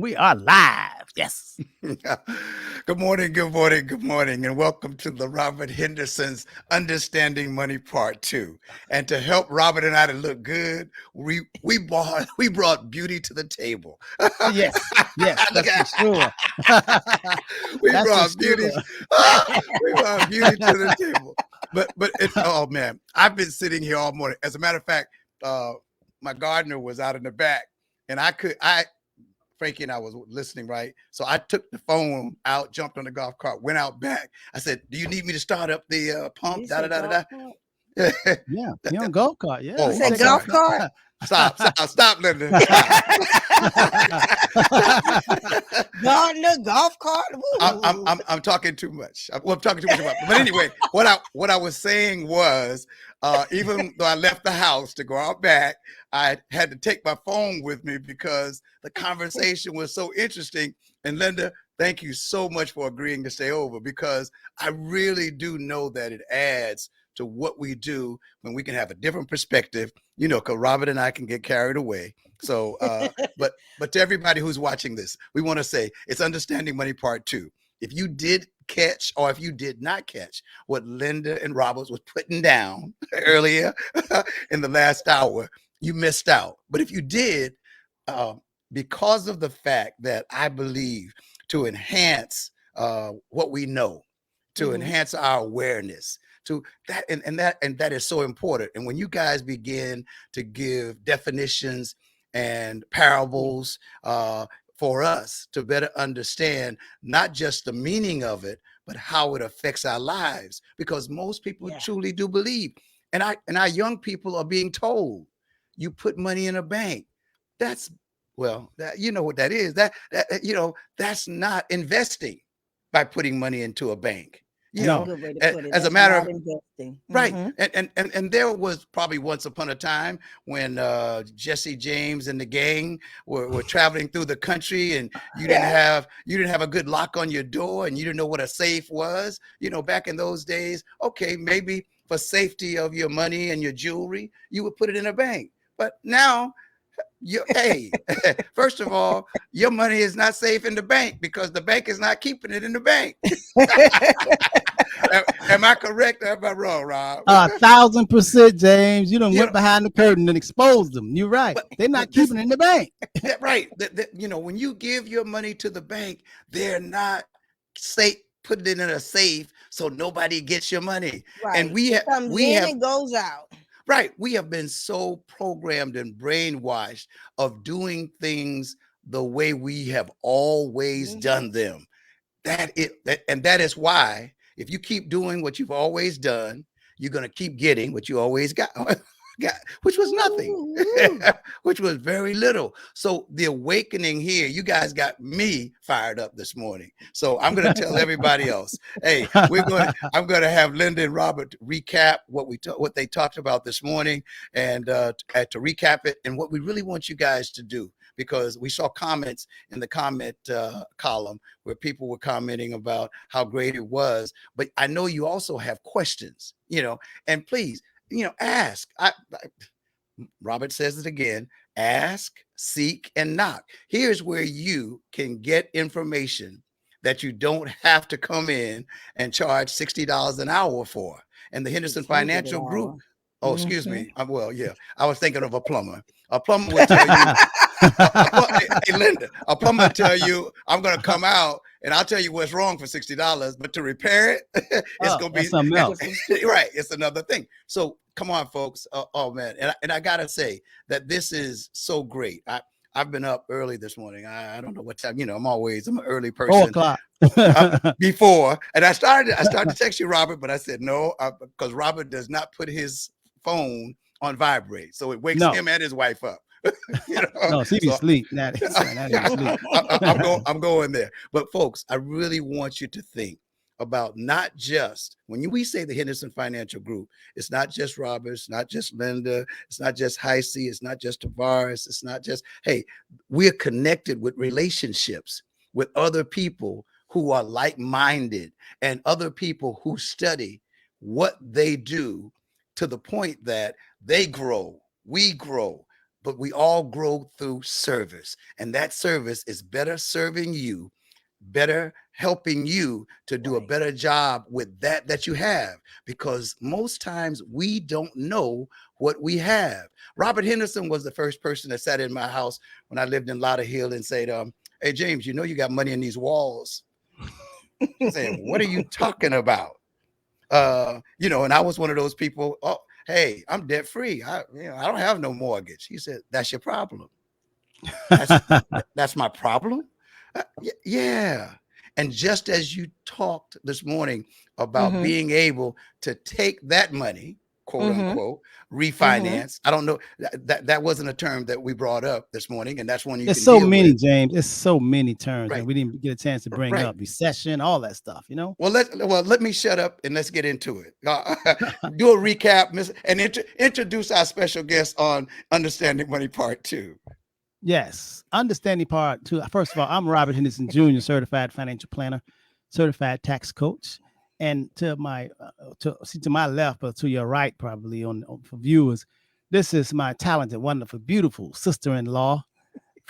We are live. Yes. Good morning, good morning, good morning, and welcome to the Robert Henderson's Understanding Money Part 2. And to help Robert and I to look good, we brought beauty to the table. Yes. Yes. Look That's for at sure. we That's for brought beauty. sure. We brought beauty to the table. Oh man, I've been sitting here all morning. As a matter of fact, my gardener was out in the back, and Frankie and I was listening, right? So I took the phone out, jumped on the golf cart, went out back. I said, "Do you need me to start up the pump?" You Da da said da golf da cart? da. Yeah. You're on golf cart. Yeah. Oh, You I'm said sorry. golf cart? Stop, Linda. Stop. Gardner, golf cart? I'm talking too much. I'm talking too much about. But anyway, what I was saying was, even though I left the house to go out back, I had to take my phone with me because the conversation was so interesting. And Linda, thank you so much for agreeing to stay over, because I really do know that it adds to what we do when we can have a different perspective. Because Robert and I can get carried away. So, but to everybody who's watching this, we want to say it's Understanding Money Part 2. If you did catch, or if you did not catch what Linda and Robert was putting down earlier in the last hour, you missed out. But if you did, uh, because of the fact that I believe to enhance what we know, to enhance our awareness, to that and that is so important. And when you guys begin to give definitions and parables for us to better understand not just the meaning of it, but how it affects our lives, because most people truly do believe. And our young people are being told, you put money in a bank. That's that you know what that is. That's not investing by putting money into a bank. You That's a know, good way to a- put it. as a That's matter not of investing. right. And there was probably once upon a time when Jesse James and the gang were traveling through the country, and you didn't have a good lock on your door, and you didn't know what a safe was. Back in those days, okay, maybe for safety of your money and your jewelry, you would put it in a bank. But now, hey, first of all, your money is not safe in the bank because the bank is not keeping it in the bank. Am I correct or am I wrong, Rob? 1,000%, James. You done You went know, behind the curtain and exposed them. You're right. but They're not but this keeping it in the bank. right. When you give your money to the bank, they're not safe. Put it in a safe so nobody gets your money. And Right. It comes we in have and goes out. right. We have been so programmed and brainwashed of doing things the way we have always done them. And that is why if you keep doing what you've always done, you're going to keep getting what you always got, which was nothing, which was very little. So the awakening here, you guys got me fired up this morning. So I'm going to tell everybody else, hey, I'm going to have Linda and Robert recap what they talked about this morning, and to recap it, and what we really want you guys to do, because we saw comments in the comment column where people were commenting about how great it was. But I know you also have questions, and please, ask. Robert says it again: ask, seek, and knock. Here's where you can get information that you don't have to come in and charge $60 an hour for. And the Henderson 600 an Financial Group, hour. oh, excuse me. I was thinking of a plumber. A plumber would tell you, hey, Linda, a plumber will tell you, I'm going to come out and I'll tell you what's wrong for $60, but to repair it, it's going to That's be something else. right. It's another thing. So come on, folks. Oh man. And I got to say that this is so great. I've been up early this morning. I don't know what time, I'm an early 4 person. o'clock. Before, and I started to text you, Robert, but I said no, because Robert does not put his phone on vibrate, so it wakes him and his wife up. No, she be asleep. Now, I'm going there. But folks, I really want you to think about not just when we say the Henderson Financial Group, it's not just Robert, it's not just Linda, it's not just Heisey, it's not just Tavares, it's not just, hey, we're connected with relationships with other people who are like-minded and other people who study what they do, to the point that they grow, we grow. but we all grow through service. And that service is better serving you, better helping you to do a better job with that you have, because most times we don't know what we have. Robert Henderson was the first person that sat in my house when I lived in Lauderhill and said, hey, James, you know, you got money in these walls. I said, what are you talking about? You know, and I was one of those people, oh, hey, I'm debt free. I don't have no mortgage. He said, that's your problem. That's my problem. Yeah. And just as you talked this morning about being able to take that money, quote unquote, refinance. I don't know, that wasn't a term that we brought up this morning, and that's one you There's can so deal many, with. James. It's so many terms, Right. and we didn't get a chance to bring up recession, all that stuff, you know. Well, let me shut up and let's get into it. Do a recap, and introduce our special guest on Understanding Money Part 2. Yes, Understanding Part 2. First of all, I'm Robert Henderson Jr., certified financial planner, certified tax coach, and to my to my left, or to your right, probably for viewers, this is my talented, wonderful, beautiful sister-in-law,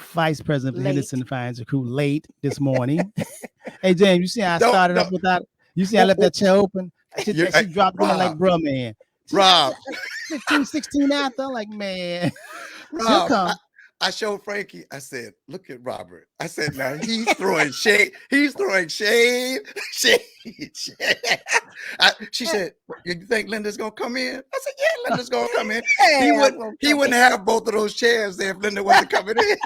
Vice President of Henderson Financial Crew, late this morning. Hey, James, you see how I started up without? You see I left that chair open? She dropped in like, bro, man. Rob. 15, 16 after, I'm like, man. Rob, I showed Frankie. I said, look at Robert. I said, now he's throwing shade. He's throwing shade. She said, you think Linda's going to come in? I said, yeah, Linda's going to come in. He wouldn't have both of those chairs there if Linda wasn't coming in.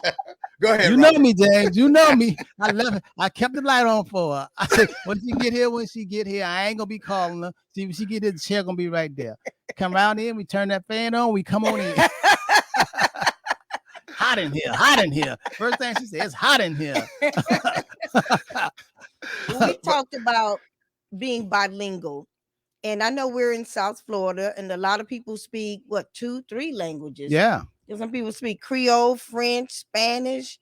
Go ahead, You Robert. know me, James. You know me. I love it. I kept the light on for her. I said, when she get here, I ain't going to be calling her. See, when she get here, the chair going to be right there. Come around in, we turn that fan on, we come on in. Hot in here, hot in here. First thing she said, it's hot in here. We talked about being bilingual, and I know we're in South Florida, and a lot of people speak 2, 3 languages. Yeah. Some people speak Creole, French, Spanish,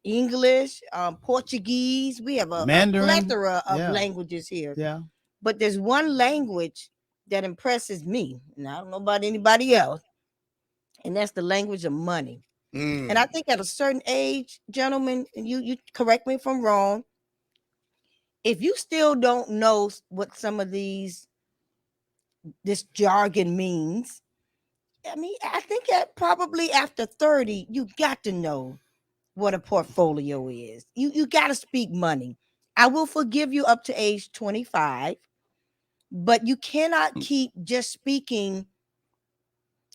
English, Portuguese. We have a plethora of languages here. Yeah. But there's one language that impresses me, and I don't know about anybody else, and that's the language of money. And I think at a certain age, gentlemen, and you correct me if I'm wrong, if you still don't know what some of this jargon means, I mean, I think probably after 30, you got to know what a portfolio is. You got to speak money. I will forgive you up to age 25, but you cannot keep just speaking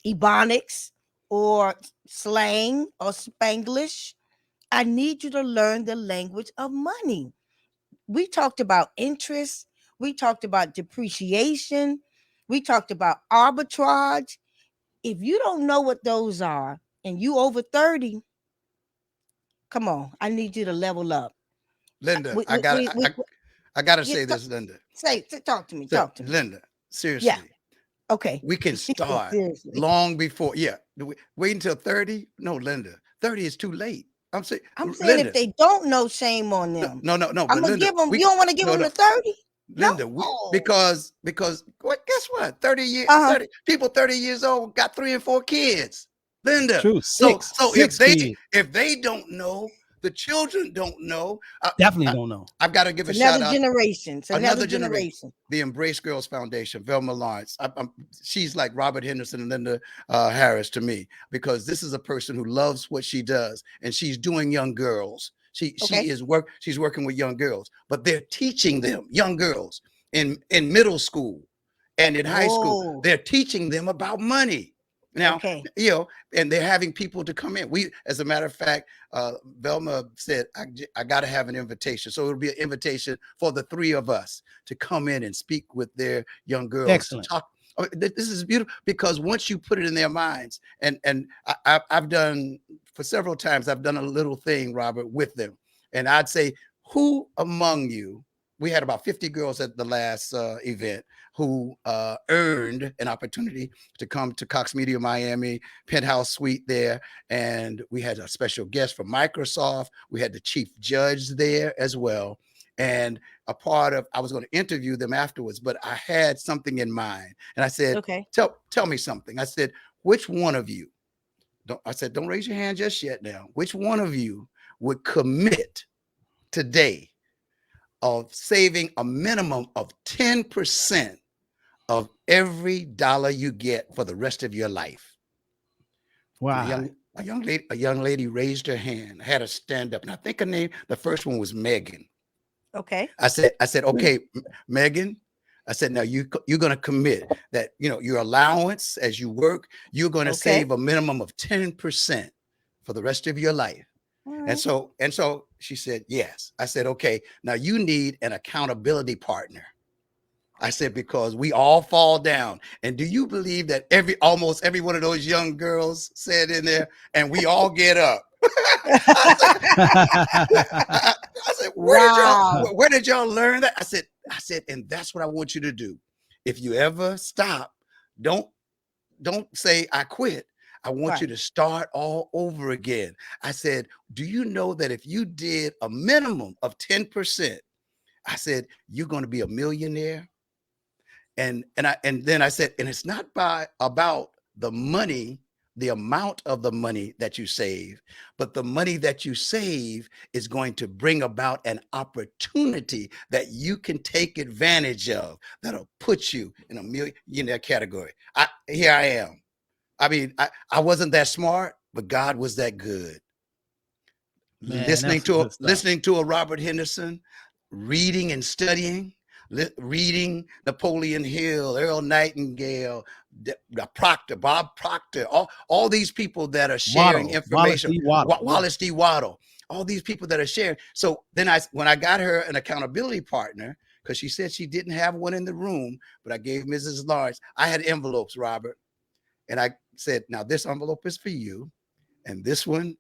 Ebonics or slang or Spanglish. I need you to learn the language of money. We talked about interest. We talked about depreciation. We talked about arbitrage. If you don't know what those are and you over 30, come on, I need you to level up. Linda, I got to say this, Linda. Talk to me. Talk to me. Linda, seriously. Yeah. Okay. We can start long before. Yeah. Wait until 30. No, Linda, 30 is too late. I'm saying Linda, if they don't know, shame on them. No. I'm gonna give them. You don't want to give them the 30, Linda. Because guess what? 30 years. 30 people 30 years old got 3 and 4 kids. Linda. True. So if they don't know, the children don't know. Definitely don't know. I've got to give a shout out. Another generation. The Embrace Girls Foundation, Velma Lawrence. She's like Robert Henderson and Linda Harris to me, because this is a person who loves what she does, and she's doing young girls. She's working with young girls, but they're teaching them, young girls, in middle school and in high school. They're teaching them about money. Now, and they're having people to come in. As a matter of fact, Velma said, I got to have an invitation. So it'll be an invitation for the 3 of us to come in and speak with their young girls. Excellent. To talk. This is beautiful, because once you put it in their minds, and I've done, for several times, I've done a little thing, Robert, with them. And I'd say, who among you, we had about 50 girls at the last event who earned an opportunity to come to Cox Media Miami, penthouse suite there. And we had a special guest from Microsoft. We had the chief judge there as well. And I was going to interview them afterwards, but I had something in mind. And I said, tell me something. I said, which one of you I said, don't raise your hand just yet now. Which one of you would commit today of saving a minimum of 10% of every dollar you get for the rest of your life? Wow. A young lady raised her hand, had her stand up, and I think her name, the first one was Megan. Okay. I said, okay, Megan. I said, now you're going to commit that, your allowance as you work, you're going to save a minimum of 10% for the rest of your life. Right. And so she said, yes. I said, okay, now you need an accountability partner. I said, because we all fall down. And do you believe that almost every one of those young girls said in there, and we all get up? I said, where did y'all learn that? I said, and that's what I want you to do. If you ever stop, don't say I quit. I want you to start all over again. I said, do you know that if you did a minimum of 10%, I said, you're going to be a millionaire? And then I said, and it's not about the money, the amount of the money that you save, but the money that you save is going to bring about an opportunity that you can take advantage of that'll put you in a millionaire category. Here I am. I mean, I wasn't that smart, but God was that good. Man, listening to a Robert Henderson, reading and studying, reading Napoleon Hill, Earl Nightingale, Bob Proctor, all these people that are sharing information, Wallace D. Waddle, all these people that are sharing. So then when I got her an accountability partner, because she said she didn't have one in the room, but I gave Mrs. Lawrence, I had envelopes, Robert. And I said, now this envelope is for you, and this one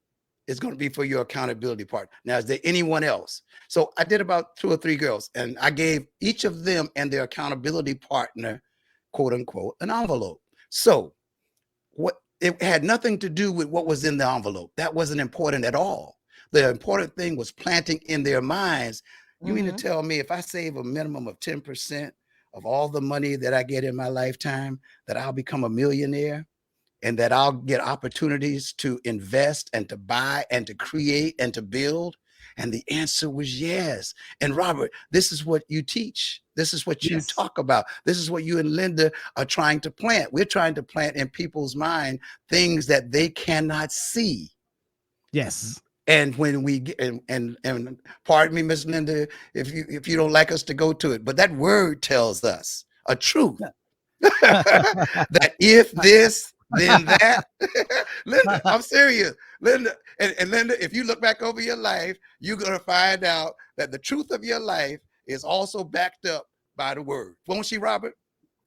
is going to be for your accountability partner. Now, is there anyone else? So I did about 2 or 3 girls, and I gave each of them and their accountability partner, quote unquote, an envelope. So it had nothing to do with what was in the envelope. That wasn't important at all. The important thing was planting in their minds. You mean to tell me if I save a minimum of 10% of all the money that I get in my lifetime, that I'll become a millionaire? And that I'll get opportunities to invest and to buy and to create and to build? And the answer was yes. And Robert, this is what you teach. This is what you talk about. This is what you and Linda are trying to plant. We're trying to plant in people's mind things that they cannot see. Yes. And when we get, and pardon me, Miss Linda, if you don't like us to go to it, but that word tells us a truth that if this, then that. Linda, I'm serious. Linda, and Linda, if you look back over your life, you're going to find out that the truth of your life is also backed up by the word. Won't she, Robert?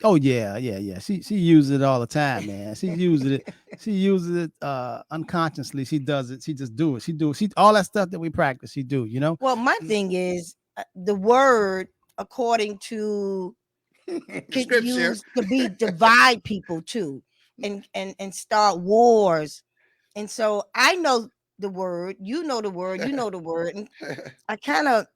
Oh yeah. She uses it all the time, man. She uses it. She uses it unconsciously. She does it. She just do it. She all that stuff that we practice. She do. Well, my thing is the word, according to could use to be divide people too, and start wars. And so I know the word, you know the word, and I kind of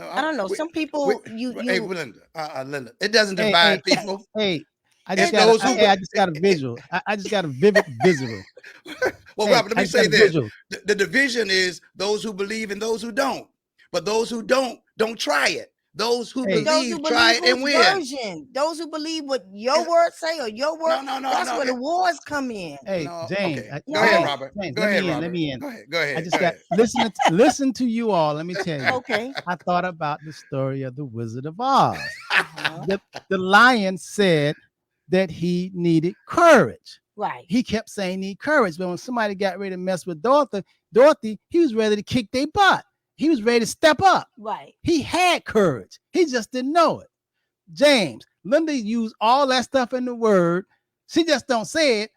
I don't know. Some people Hey, Linda, Linda, it doesn't divide people. Hey, I just got a visual. I just got a vivid visual. Well, Robert, let me say this: the division is those who believe and those who don't. But those who don't try it. Those who believe, try it and win. Version. Those who believe what your words say or your word. That's where the wars come in. Hey, James. Okay. Go ahead, Robert. James, let me in. Go ahead. I just got listen to you all. Let me tell you. Okay. I thought about the story of the Wizard of Oz. The lion said that he needed courage. Right. He kept saying need courage. But when somebody got ready to mess with Dorothy, he was ready to kick their butt. He was ready to step up. Right. He had courage. He just didn't know it. James, Linda used all that stuff in the word. She just don't say it.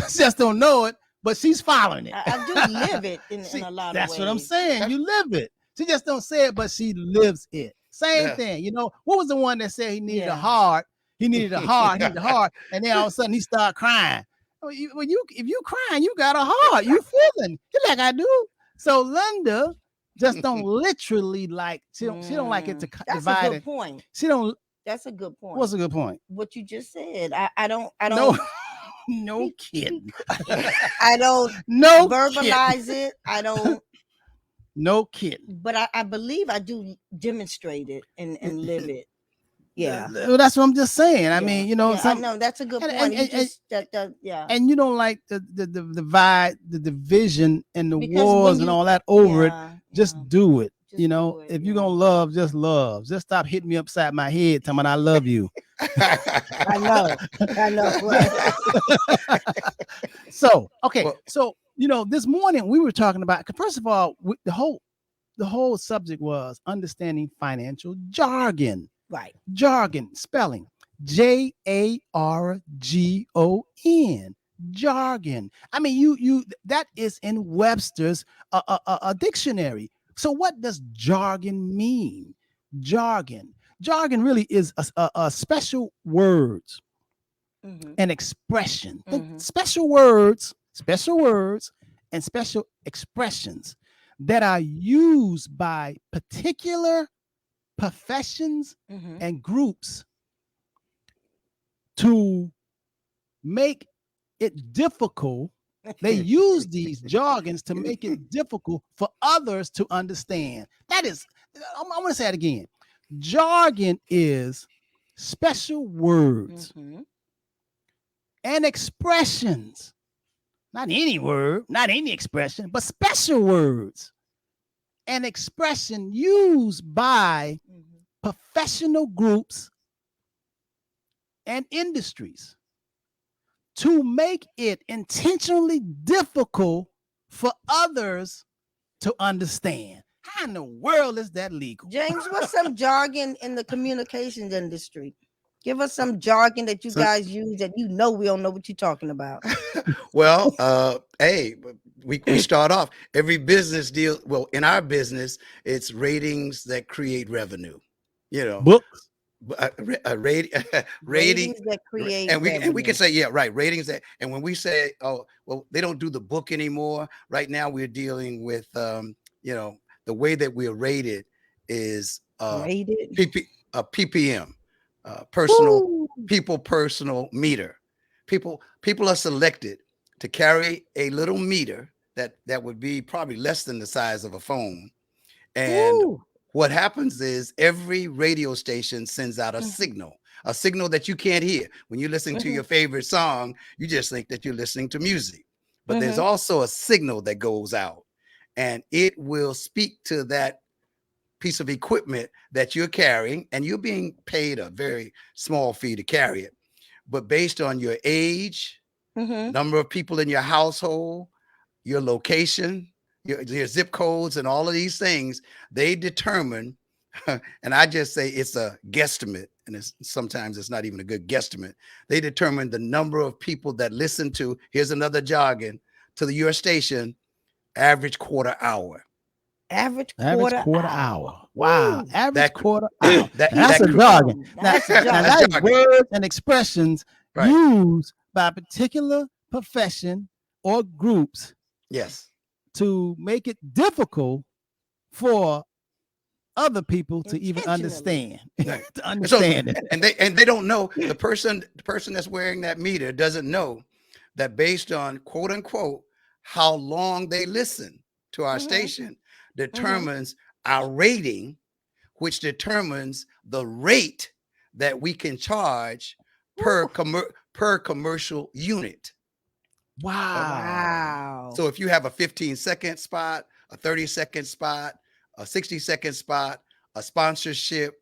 She just don't know it, but she's following it. I do live it in a lot of ways. That's what I'm saying. You live it. She just don't say it, but she lives it. Same thing. You know, what was the one that said he needed a heart? He needed a heart. He needed a heart. And then all of a sudden he started crying. If you crying, you got a heart. You feeling. You're like I do. So Linda just don't literally like she don't like it to divide. That's a good point. She don't. That's a good point. What's a good point? What you just said. I don't. No. No kidding. I don't No kidding. verbalize it. I don't. No kidding. But I believe I do demonstrate it and live it. Yeah. Well, that's what I'm just saying. I mean, you know, I know that's a good point. Yeah. And you don't like the divide, the division, and the Because wars and all that over it. Just do it. Just you know, do it, if you're gonna love, just love. Just stop hitting me upside my head, telling me I love you. I know. Right? So, okay, so you know, this morning we were talking about. First of all, the whole subject was understanding financial jargon. Right. Jargon, spelling Jargon. Jargon. I mean, you that is in Webster's a dictionary. So what does jargon mean? Jargon really is a special words and expression. Special words and special expressions that are used by particular professions and groups to make it difficult. They use these jargons to make it difficult for others to understand. That is, I'm going to say it again. Jargon is special words and expressions. Not any word, not any expression, but special words and expression used by professional groups and industries to make it intentionally difficult for others to understand. How in the world is that legal? James, what's some jargon in the communications industry? Give us some jargon that you guys use that you know we don't know what you're talking about. Well, hey, we start off every business deal. Well, in our business, it's ratings that create revenue. You know, books. Ratings that create and we can say ratings that, and when we say, oh well, they don't do the book anymore. Right now we're dealing with you know, the way that we're rated is PPM, personal meter. People are selected to carry a little meter that would be probably less than the size of a phone. And what happens is every radio station sends out a signal that you can't hear. When you're listening to your favorite song, you just think that you're listening to music. But there's also a signal that goes out, and it will speak to that piece of equipment that you're carrying, and you're being paid a very small fee to carry it. But based on your age, number of people in your household, your location, your zip codes, and all of these things, they determine, and I just say it's a guesstimate, and sometimes it's not even a good guesstimate. They determine the number of people that listen to, here's another jargon, to your station, average quarter hour. Average quarter hour. Wow. Ooh. Average quarter hour. That's a jargon. That's words and expressions used by a particular profession or groups. Yes. To make it difficult for other people to even understand. To understand it. And they don't know, the person that's wearing that meter doesn't know that based on quote unquote how long they listen to our station determines our rating, which determines the rate that we can charge per commercial unit. Wow. So if you have a 15-second spot, a 30-second spot, a 60-second spot, a sponsorship,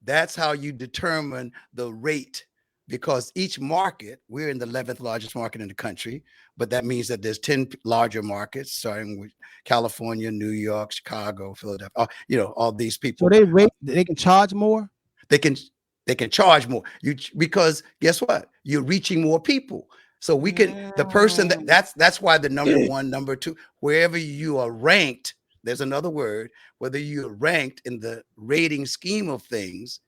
that's how you determine the rate. Because each market, we're in the 11th largest market in the country, but that means that there's 10 larger markets, starting with California, New York, Chicago, Philadelphia, you know, all these people. So they can charge more? They can charge more. Because guess what? You're reaching more people. So we can, the person that's why the number one, number two, wherever you are ranked, there's another word, whether you're ranked in the rating scheme of things,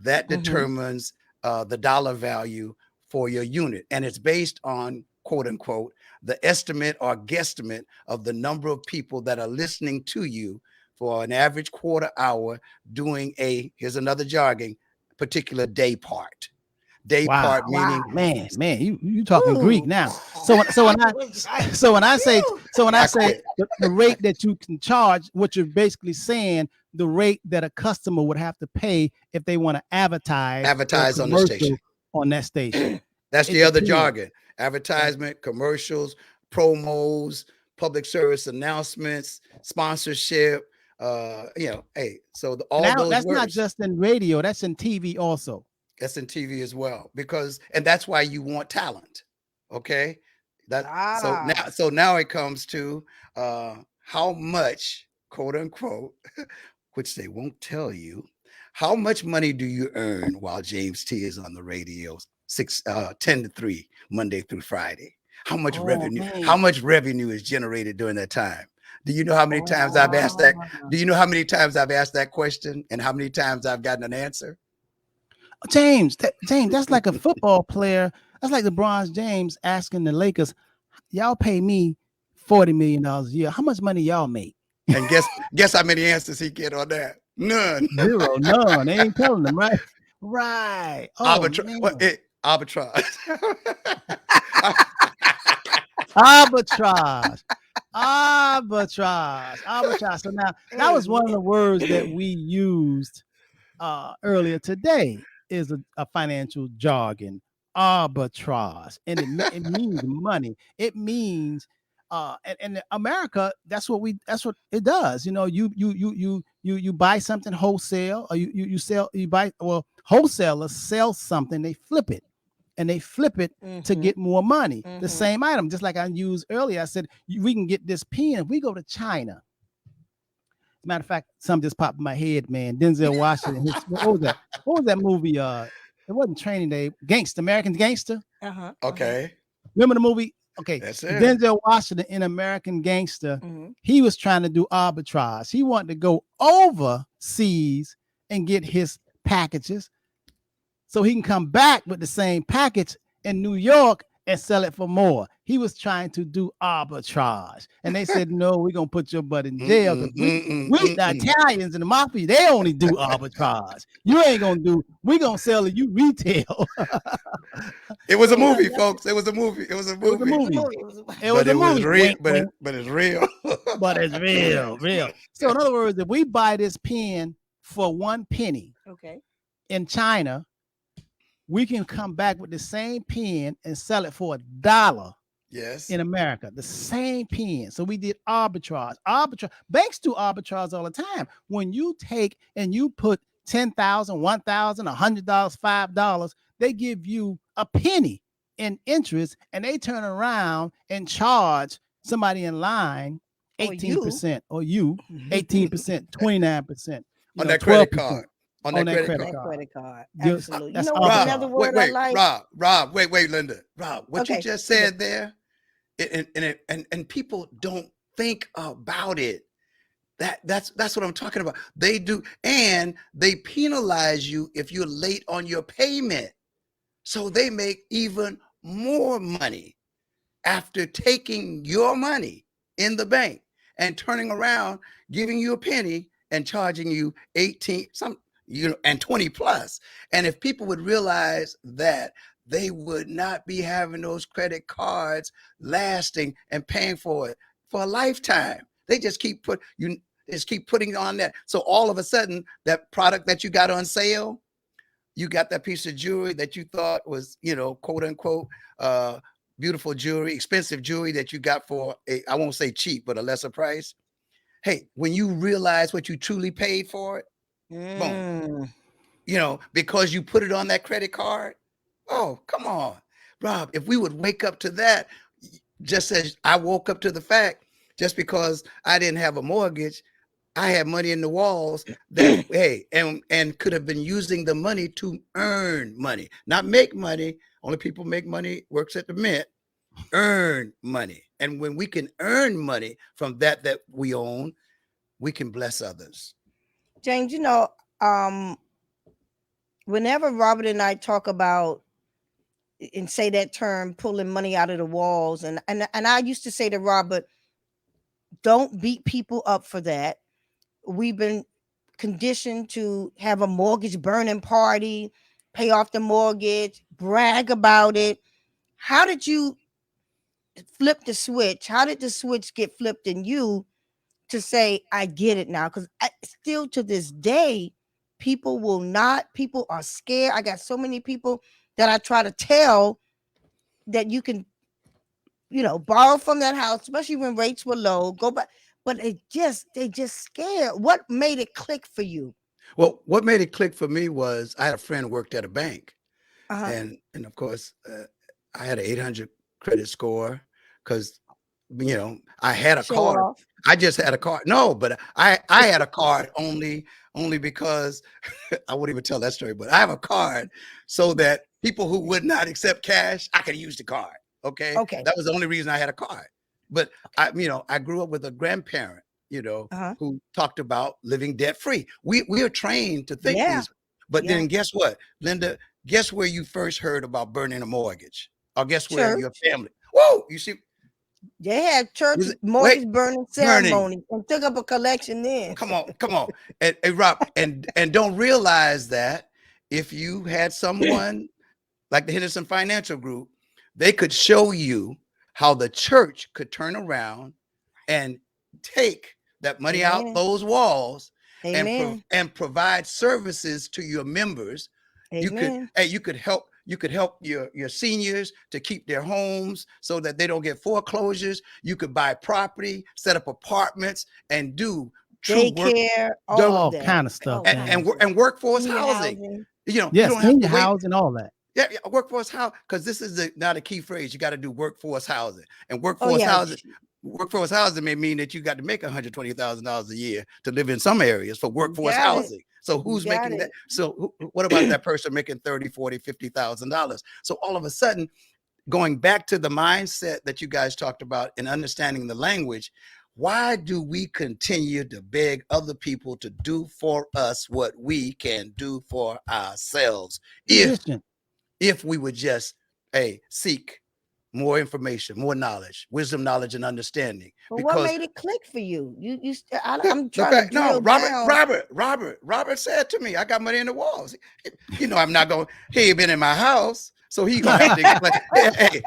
that determines the dollar value for your unit. And it's based on, quote unquote, the estimate or guesstimate of the number of people that are listening to you for an average quarter hour doing here's another jargon, particular day part. Day Wow, part meaning man, you talking Greek Ooh. now. So when I say the rate that you can charge, what you're basically saying, the rate that a customer would have to pay if they want to advertise on the station. on that station. That's It the other depends. jargon. Advertisement, commercials, promos, public service announcements, sponsorship. Hey, so all Now those that's words. not just in radio, that's in TV also. That's in TV as well, and that's why you want talent. Okay. So now it comes to how much, quote unquote, which they won't tell you, how much money do you earn while James T is on the radio 10 to 3 Monday through Friday? How much revenue? Man. How much revenue is generated during that time? Do you know how many times I've asked that? Do you know how many times I've asked that question and how many times I've gotten an answer? James, that's like a football player. That's like LeBron James asking the Lakers, y'all pay me $40 million a year. How much money y'all make? And guess how many answers he get on that? None. Zero, none. They ain't telling them, right? Right. Oh, arbitrage. Arbitrage. So now that was one of the words that we used earlier today, is a financial jargon, arbitrage, and it means money. It means and in America, that's what it does. You know, you buy something wholesale, or you sell, you buy, well, wholesalers sell something, they flip it to get more money. The same item, just like I used earlier. I said we can get this pen if we go to China. Matter of fact, something just popped in my head, man. Denzel Washington. What was that? What was that movie? It wasn't Training Day. American Gangster. Okay. Remember the movie? Okay. That's it. Denzel Washington in American Gangster. He was trying to do arbitrage. He wanted to go overseas and get his packages, so he can come back with the same package in New York and sell it for more. He was trying to do arbitrage. And they said, no, we're going to put your butt in jail. We the Italians and the mafia, they only do arbitrage. You ain't going to do, we're going to sell you retail. It was a movie, folks. It was a movie. But it's real. But it's real. So in other words, if we buy this pen for 1 penny in China, we can come back with the same pen and sell it for $1. Yes. In America, the same pen. So we did arbitrage. Banks do arbitrage all the time. When you take and you put $10,000, $1,000, $100, $5, they give you a penny in interest, and they turn around and charge somebody in line 18%, or you 18%, 29%, on that credit card. On that credit card. Absolutely. That's another word I like? Rob, wait, Linda. Rob, what you just said there, and people don't think about it. That's what I'm talking about. They do, and they penalize you if you're late on your payment. So they make even more money after taking your money in the bank and turning around, giving you a penny and charging you 18 and 20 plus. And if people would realize that, they would not be having those credit cards lasting and paying for it for a lifetime. They just keep putting on that. So all of a sudden, that product that you got on sale, you got that piece of jewelry that you thought was, quote unquote, beautiful jewelry, expensive jewelry that you got for I won't say cheap, but a lesser price. Hey, when you realize what you truly paid for it, boom, because you put it on that credit card. Oh, come on, Rob. If we would wake up to that, just as I woke up to the fact, just because I didn't have a mortgage, I had money in the walls that, hey, and could have been using the money to earn money, not make money. Only people make money works at the Mint, earn money. And when we can earn money from that we own, we can bless others. James, whenever Robert and I talk about and say that term, pulling money out of the walls, and I used to say to Robert, don't beat people up for that. We've been conditioned to have a mortgage burning party, pay off the mortgage, brag about it. How did you flip the switch? How did the switch get flipped in you to say, I get it now? Because still to this day, people are scared. I got so many people that I try to tell that you can, borrow from that house, especially when rates were low, go back. But they just scared. What made it click for you? Well, what made it click for me was I had a friend who worked at a bank. Uh-huh. And of course, I had an 800 credit score because, I had a Show card. off. I just had a card. No, but I had a card only because I wouldn't even tell that story, but I have a card so that people who would not accept cash, I could use the card. Okay. Okay. That was the only reason I had a card. But I grew up with a grandparent, Uh-huh. who talked about living debt free. We are trained to think Yeah. these, but Yeah. then guess what, Linda? Guess where you first heard about burning a mortgage? Or guess where your family? Whoa, you see, they had church Was it- mortgage wait, burning ceremony and took up a collection then. come on. And Rob, and don't realize that if you had someone like the Henderson Financial Group, they could show you how the church could turn around and take that money out Amen. those walls Amen. and provide services to your members. Amen. You could help your seniors to keep their homes so that they don't get foreclosures. You could buy property, set up apartments, and do true work, Daycare, all all of that. kind of stuff, All man. kinds of and workforce senior housing. You Yes, don't have senior to wait. housing, all that. Yeah, workforce housing, because this is not a key phrase. You got to do workforce housing, and Oh, workforce yeah. housing. Workforce housing may mean that you got to make $120,000 a year to live in some areas for workforce got it. housing. So who's got making it. that? So what about that person making $30,000, $40,000, $50,000? So all of a sudden, going back to the mindset that you guys talked about and understanding the language, why do we continue to beg other people to do for us what we can do for ourselves? Tradition. If we would just seek more information, more knowledge, wisdom, knowledge, and understanding. But what made it click for you? I'm trying to drill Robert said to me, I got money in the walls. I'm not going, he ain't been in my house. So he gonna have to explain. Hey,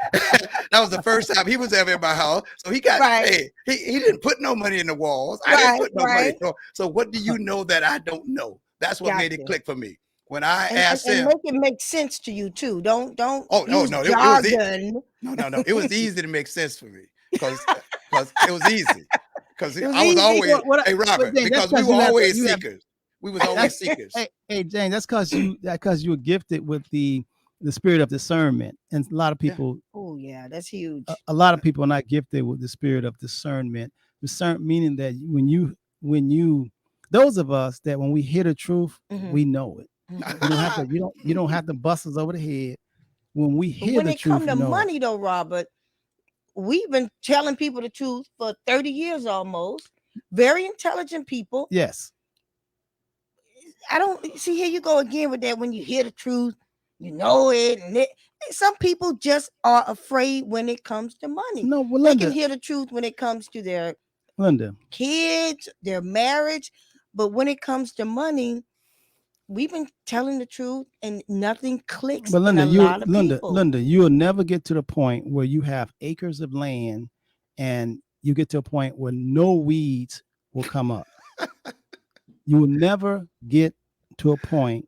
that was the first time he was ever in my house. So he got, he didn't put no money in the walls. I didn't put no money. So what do you know that I don't know? That's what made it click for me. When I asked him, make it make sense to you too. Don't use no, jargon. No, it was easy to make sense for me because it was easy. Because I was always, Robert, because we were always seekers. We was always seekers. Hey, Jane, that's because you were gifted with the spirit of discernment, and a lot of people. Oh yeah, that's huge. A lot of people are not gifted with the spirit of discernment. Meaning that when you, those of us that when we hear the truth, we know it. You don't have to bust us over the head when we hear the truth. When it comes to money, though, Robert, we've been telling people the truth for 30 years almost. Very intelligent people. Yes. I don't see. Here you go again with that. When you hear the truth, you know it, and some people just are afraid when it comes to money. No, well, they Linda, can hear the truth when it comes to their kids, their marriage, but when it comes to money, we've been telling the truth and nothing clicks. But Linda, you'll never get to the point where you have acres of land and you get to a point where no weeds will come up. You will never get to a point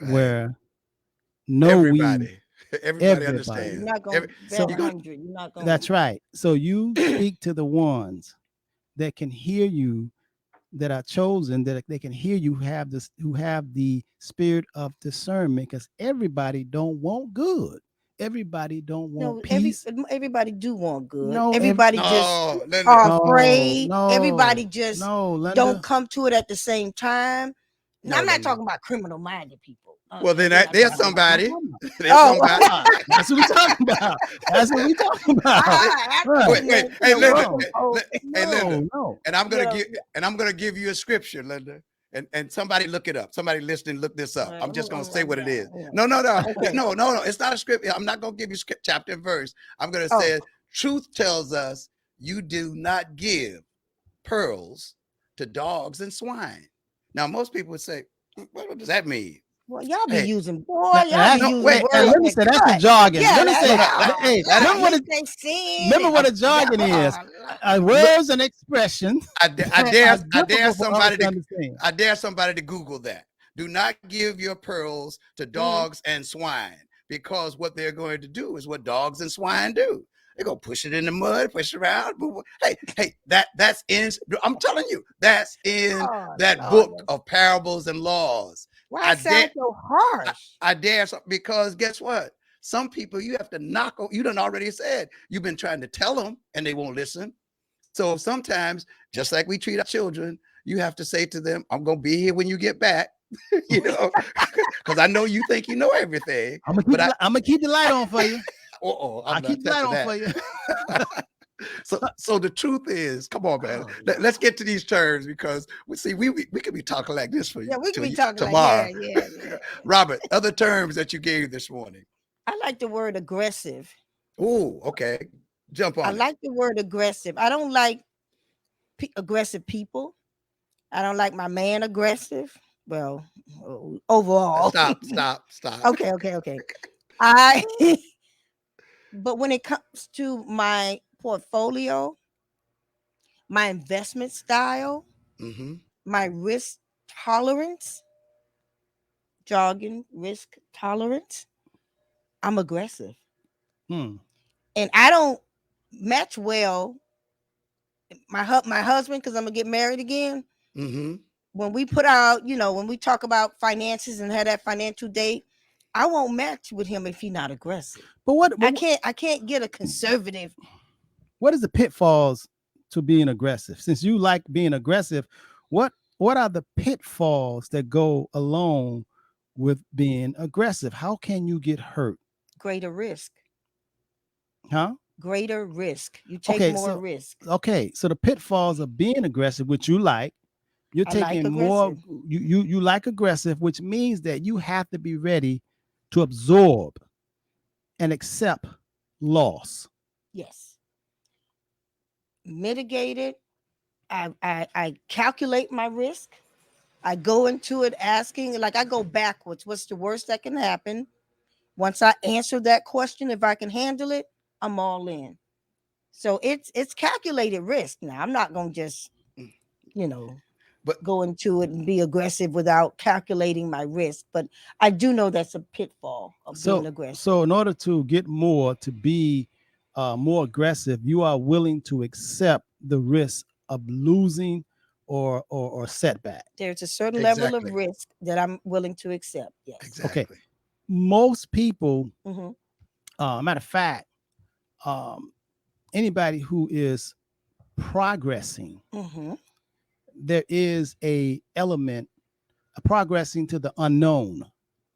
where everybody understands. You're not going to 100. You're not going. That's right. So you speak to the ones that can hear you, that are chosen, that they can hear you, who have the spirit of discernment, because everybody don't want good. Everybody don't want peace. Everybody do want good. No, everybody are afraid. Everybody just don't come to it at the same time. Now, I'm not talking about criminal-minded people. Well, then there's somebody. That's what we're talking about. That's what we're talking about. Wait, hey, Linda. And I'm gonna give you a scripture, Linda. And somebody look it up. Somebody listening, look this up. I'm just gonna say what it is. No. It's not a script. I'm not gonna give you chapter and verse. I'm gonna say truth tells us you do not give pearls to dogs and swine. Now, most people would say, what does that mean? Well, y'all be Hey, using, boy, Now, y'all be no, using wait, words. let me say that's the jargon. Yeah, Let me say, hey, remember what remember the jargon is? look, Words and expressions I are dare difficult for others somebody to to understand. I dare somebody to Google that. Do not give your pearls to dogs and swine, because what they're going to do is what dogs and swine do. They're gonna push it in the mud, push it around. Move. Hey, that's in. I'm telling you, that's in Oh, that Lord. book of parables and laws. Why it sound so harsh? I dare because guess what? Some people you have to knock on. You done already said you've been trying to tell them and they won't listen. So sometimes, just like we treat our children, you have to say to them, I'm going to be here when you get back, because I know you think you know everything. I'm gonna keep the light on for you. I'll keep the light on for you. So the truth is, come on, man. Let's get to these terms, because we could be talking like this for you. Yeah, we could be talking tomorrow. like, yeah. Robert, other terms that you gave this morning. I like the word aggressive. Oh, okay. Jump on I it. like the word aggressive. I don't like aggressive people. I don't like my man aggressive. Well, overall. Stop. Okay. But when it comes to my portfolio, my investment style, my risk tolerance, jargon, risk tolerance, I'm aggressive. And I don't match well. My husband, because I'm gonna get married again. When we put out, when we talk about finances and have that financial date, I won't match with him if he's not aggressive. But I can't get a conservative. What is the pitfalls to being aggressive? Since you like being aggressive, what are the pitfalls that go along with being aggressive? How can you get hurt? Greater risk. Huh? Greater risk. You take more risk. Okay, so the pitfalls of being aggressive, which you like, you're taking more. You like aggressive, which means that you have to be ready to absorb and accept loss. Yes. Mitigate it. I calculate my risk. I go into it asking, like I go backwards. What's the worst that can happen? Once I answer that question, if I can handle it, I'm all in. So it's calculated risk. Now I'm not gonna just, go into it and be aggressive without calculating my risk. But I do know that's a pitfall of being aggressive. So in order to get more, to be more aggressive, you are willing to accept the risk of losing or setback. There's a certain level of risk that I'm willing to accept. Yes. Exactly. Okay. Most people, matter of fact, anybody who is progressing, there is a element of progressing to the unknown.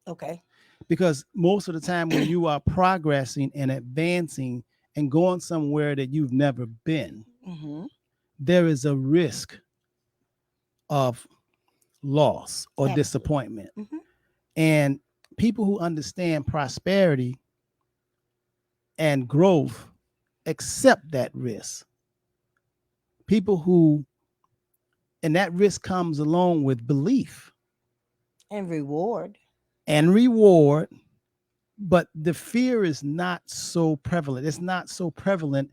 Okay. Because most of the time when you are progressing and advancing and going somewhere that you've never been, there is a risk of loss or disappointment. And people who understand prosperity and growth accept that risk. People who, and that risk comes along with belief and reward. But the fear is not so prevalent. It's not so prevalent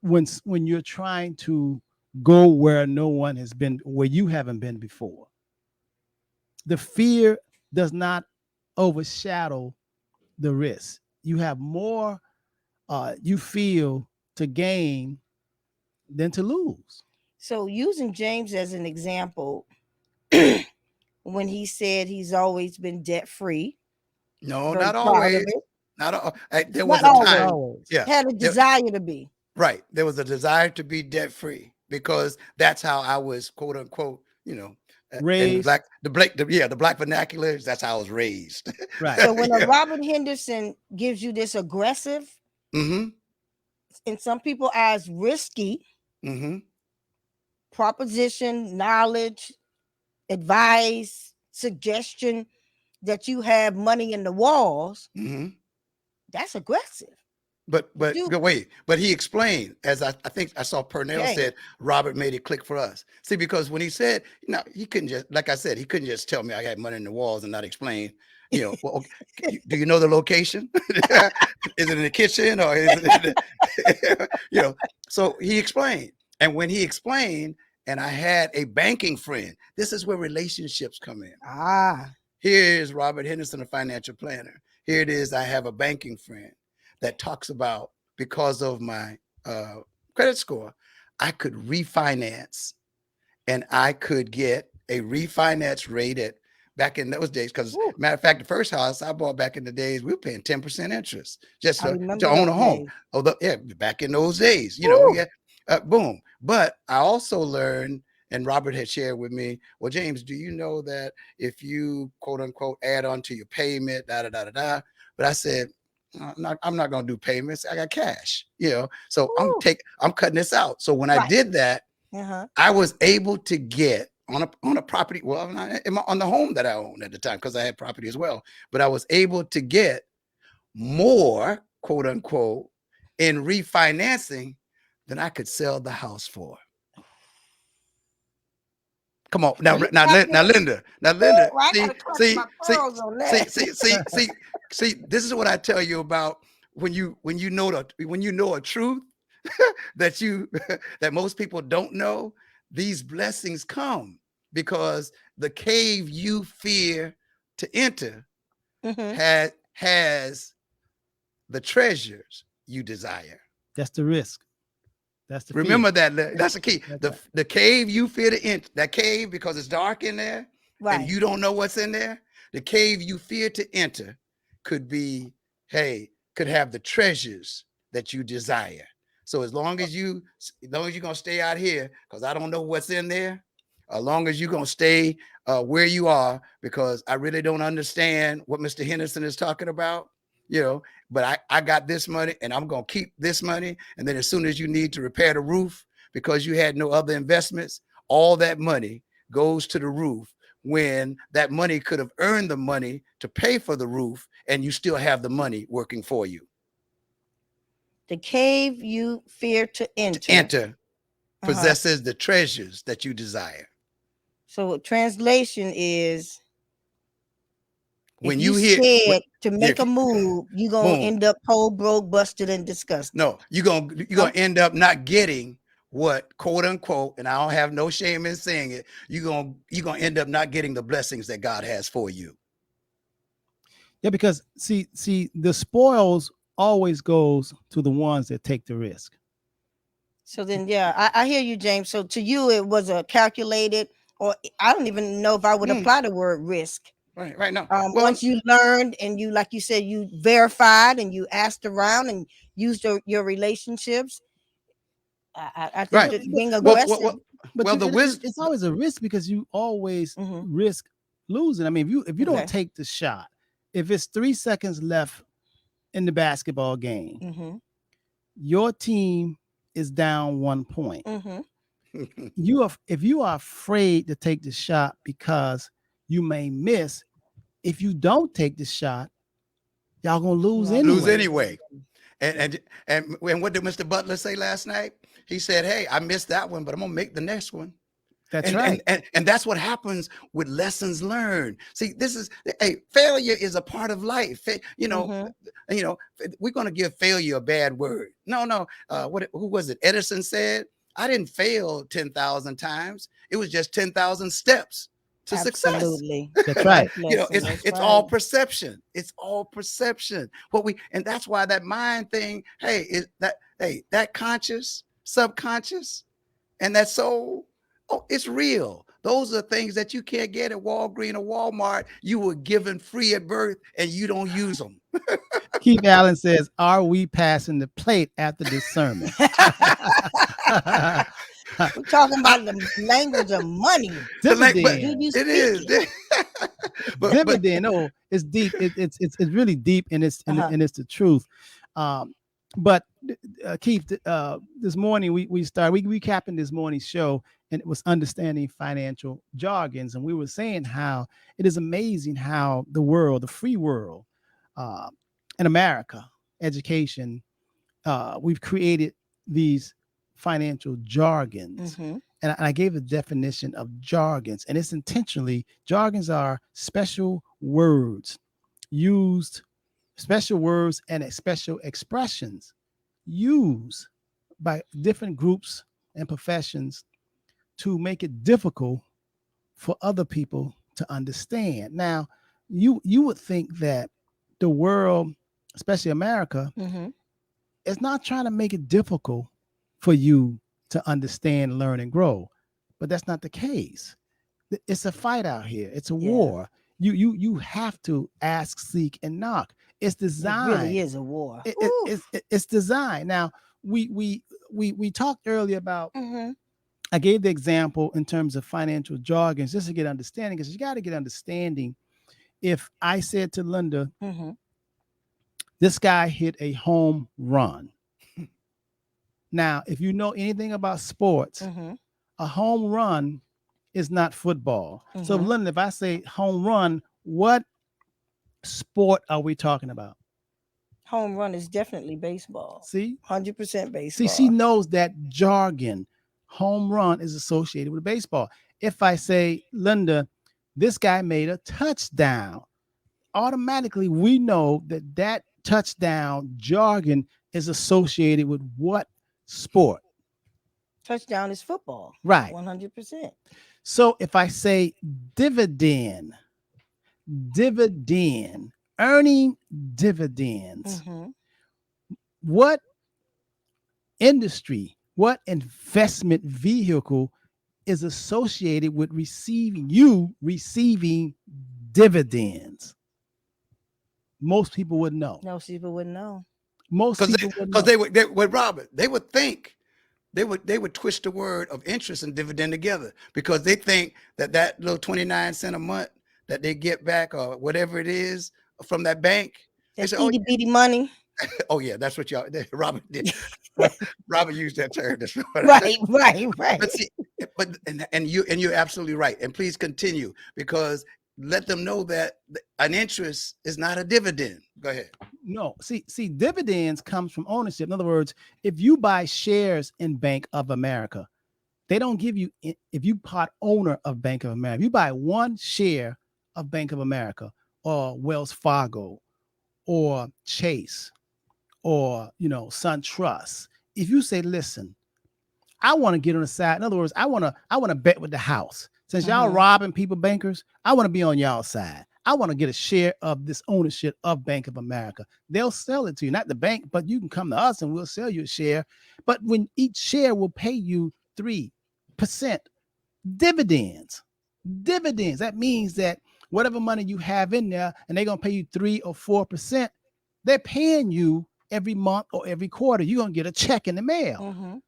when you're trying to go where no one has been, where you haven't been before. The fear does not overshadow the risk. You have more you feel to gain than to lose. So using James as an example, when he said he's always been debt free. No, not always. Not all. There was not a time. Always. Yeah, had a desire to be. Right. There was a desire to be debt free, because that's how I was, quote unquote, raised. The black vernacular. That's how I was raised. Right. So when a Robert Henderson gives you this aggressive, in some people's eyes, risky proposition, knowledge, advice, suggestion that you have money in the walls, that's aggressive. But You- wait, but he explained, as I think I saw Purnell Okay. said, Robert made it click for us. See, because when he said, he couldn't just, like I said, he couldn't just tell me I had money in the walls and not explain, well, okay, do you know the location? Is it in the kitchen or is it in the, so he explained. And when he explained, and I had a banking friend, this is where relationships come in. Here is Robert Henderson, a financial planner. Here it is, I have a banking friend that talks about, because of my credit score, I could refinance and I could get a refinance rate at, back in those days, because matter of fact, the first house I bought back in the days, we were paying 10% interest just to own a home. Back in those days, we had, boom. But I also learned, and Robert had shared with me, well, James, do you know that if you quote unquote add on to your payment, but I said, I'm not going to do payments. I got cash, so I'm cutting this out. So when I did that, I was able to get on a property, well, on the home that I owned at the time, because I had property as well, but I was able to get more, quote unquote, in refinancing than I could sell the house for. Come on now, Linda. See, this is what I tell you about when you know a truth that most people don't know. These blessings come because the cave you fear to enter has the treasures you desire. That's the risk. Remember that. That's the key. The cave you fear to enter, that cave, because it's dark in there and you don't know what's in there. The cave you fear to enter could have the treasures that you desire. So as long as you're gonna stay out here, because I don't know what's in there, as long as you're gonna stay where you are, because I really don't understand what Mr. Henderson is talking about. But I got this money and I'm going to keep this money. And then as soon as you need to repair the roof because you had no other investments, all that money goes to the roof, when that money could have earned the money to pay for the roof and you still have the money working for you. The cave you fear to enter possesses the treasures that you desire. So translation is, when you scared to make a move, you're gonna end up whole, broke, busted, and disgusted. No, you're gonna end up not getting what, quote unquote, and I don't have no shame in saying it, you're gonna end up not getting the blessings that God has for you. Yeah, because see, the spoils always goes to the ones that take the risk. So then, I hear you, James. So to you, it was a calculated, or I don't even know if I would apply the word risk. Right now. Once you learned and you, like you said, you verified and you asked around and used your relationships. I think that being aggressive. It's always a risk because you always risk losing. I mean, if you don't take the shot, if it's 3 seconds left in the basketball game, your team is down 1 point. If you are afraid to take the shot because you may miss, if you don't take the shot, y'all gonna lose anyway. And what did Mr. Butler say last night? He said, "Hey, I missed that one, but I'm gonna make the next one." That's right. And that's what happens with lessons learned. See, failure is a part of life. We're gonna give failure a bad word. No. Who was it? Edison said, "I didn't fail 10,000 times. It was just 10,000 steps to success." Absolutely. That's right. It's all perception. It's all perception. And that's why that mind thing, that conscious, subconscious, and that soul, it's real. Those are things that you can't get at Walgreens or Walmart. You were given free at birth and you don't use them. Keith Allen says, "Are we passing the plate after this sermon?" We're talking about the language of money. Dividend. It is. Dividend. Oh, it's deep. It's really deep, and it's the truth. But Keith, this morning we recapping this morning's show, and it was understanding financial jargons, and we were saying how it is amazing how the free world, in America, education we've created these financial jargons. Mhm. And I gave a definition of jargons, and it's intentionally, jargons are special words used, special words and special expressions used by different groups and professions to make it difficult for other people to understand. Now, you would think that the world, especially America, Mhm. is not trying to make it difficult for you to understand, learn, and grow. But that's not the case. It's a fight out here. It's a Yeah. war. You have to ask, seek, and knock. It's It really designed. is a war. It's designed. Now we talked earlier about. Mhm. I gave the example in terms of financial jargons just to get understanding, because you got to get understanding. If I said to Linda, Mhm. this guy hit a home run. Now, if you know anything about sports, Mhm. a home run is not football. So, Mhm. Linda, if I say home run, what sport are we talking about? Home run is definitely baseball. See, 100% see, baseball. she knows that jargon. Home run is associated with baseball. If I say, Linda, this guy made a touchdown, automatically we know that that touchdown jargon is associated with what sport? Touchdown is football. Right. 100%. So if I say dividend, earning dividends, Mhm. what industry, what investment vehicle is associated with receiving dividends? Most people would know. Most people wouldn't know. Most Because people would know. they would Robert, they would think they would twist the word of interest and dividend together, because they think that little 29 cents a month that they get back or whatever it is from that bank. They That's say, oh, itty bitty money. oh yeah, that's what y'all. Robert did. Robert used that term. That's what Right. But see, and you're absolutely right. And please continue, because let them know that an interest is not a dividend. Go ahead. No, see, dividends comes from ownership. In other words, if you buy shares in Bank of America, they don't give you, if you part owner of Bank of America, if you buy one share of Bank of America or Wells Fargo or Chase or SunTrust, if you say, listen, I want to get on the side. In other words, I want to bet with the house. Since y'all Mhm. robbing people, bankers, I want to be on y'all side. I want to get a share of this ownership of Bank of America. They'll sell it to you, not the bank, but you can come to us and we'll sell you a share. But when each share will pay you 3% dividends. Dividends. That means that whatever money you have in there, and they're gonna pay you 3 or 4%, they're paying you every month or every quarter. You're gonna get a check in the mail. Mhm.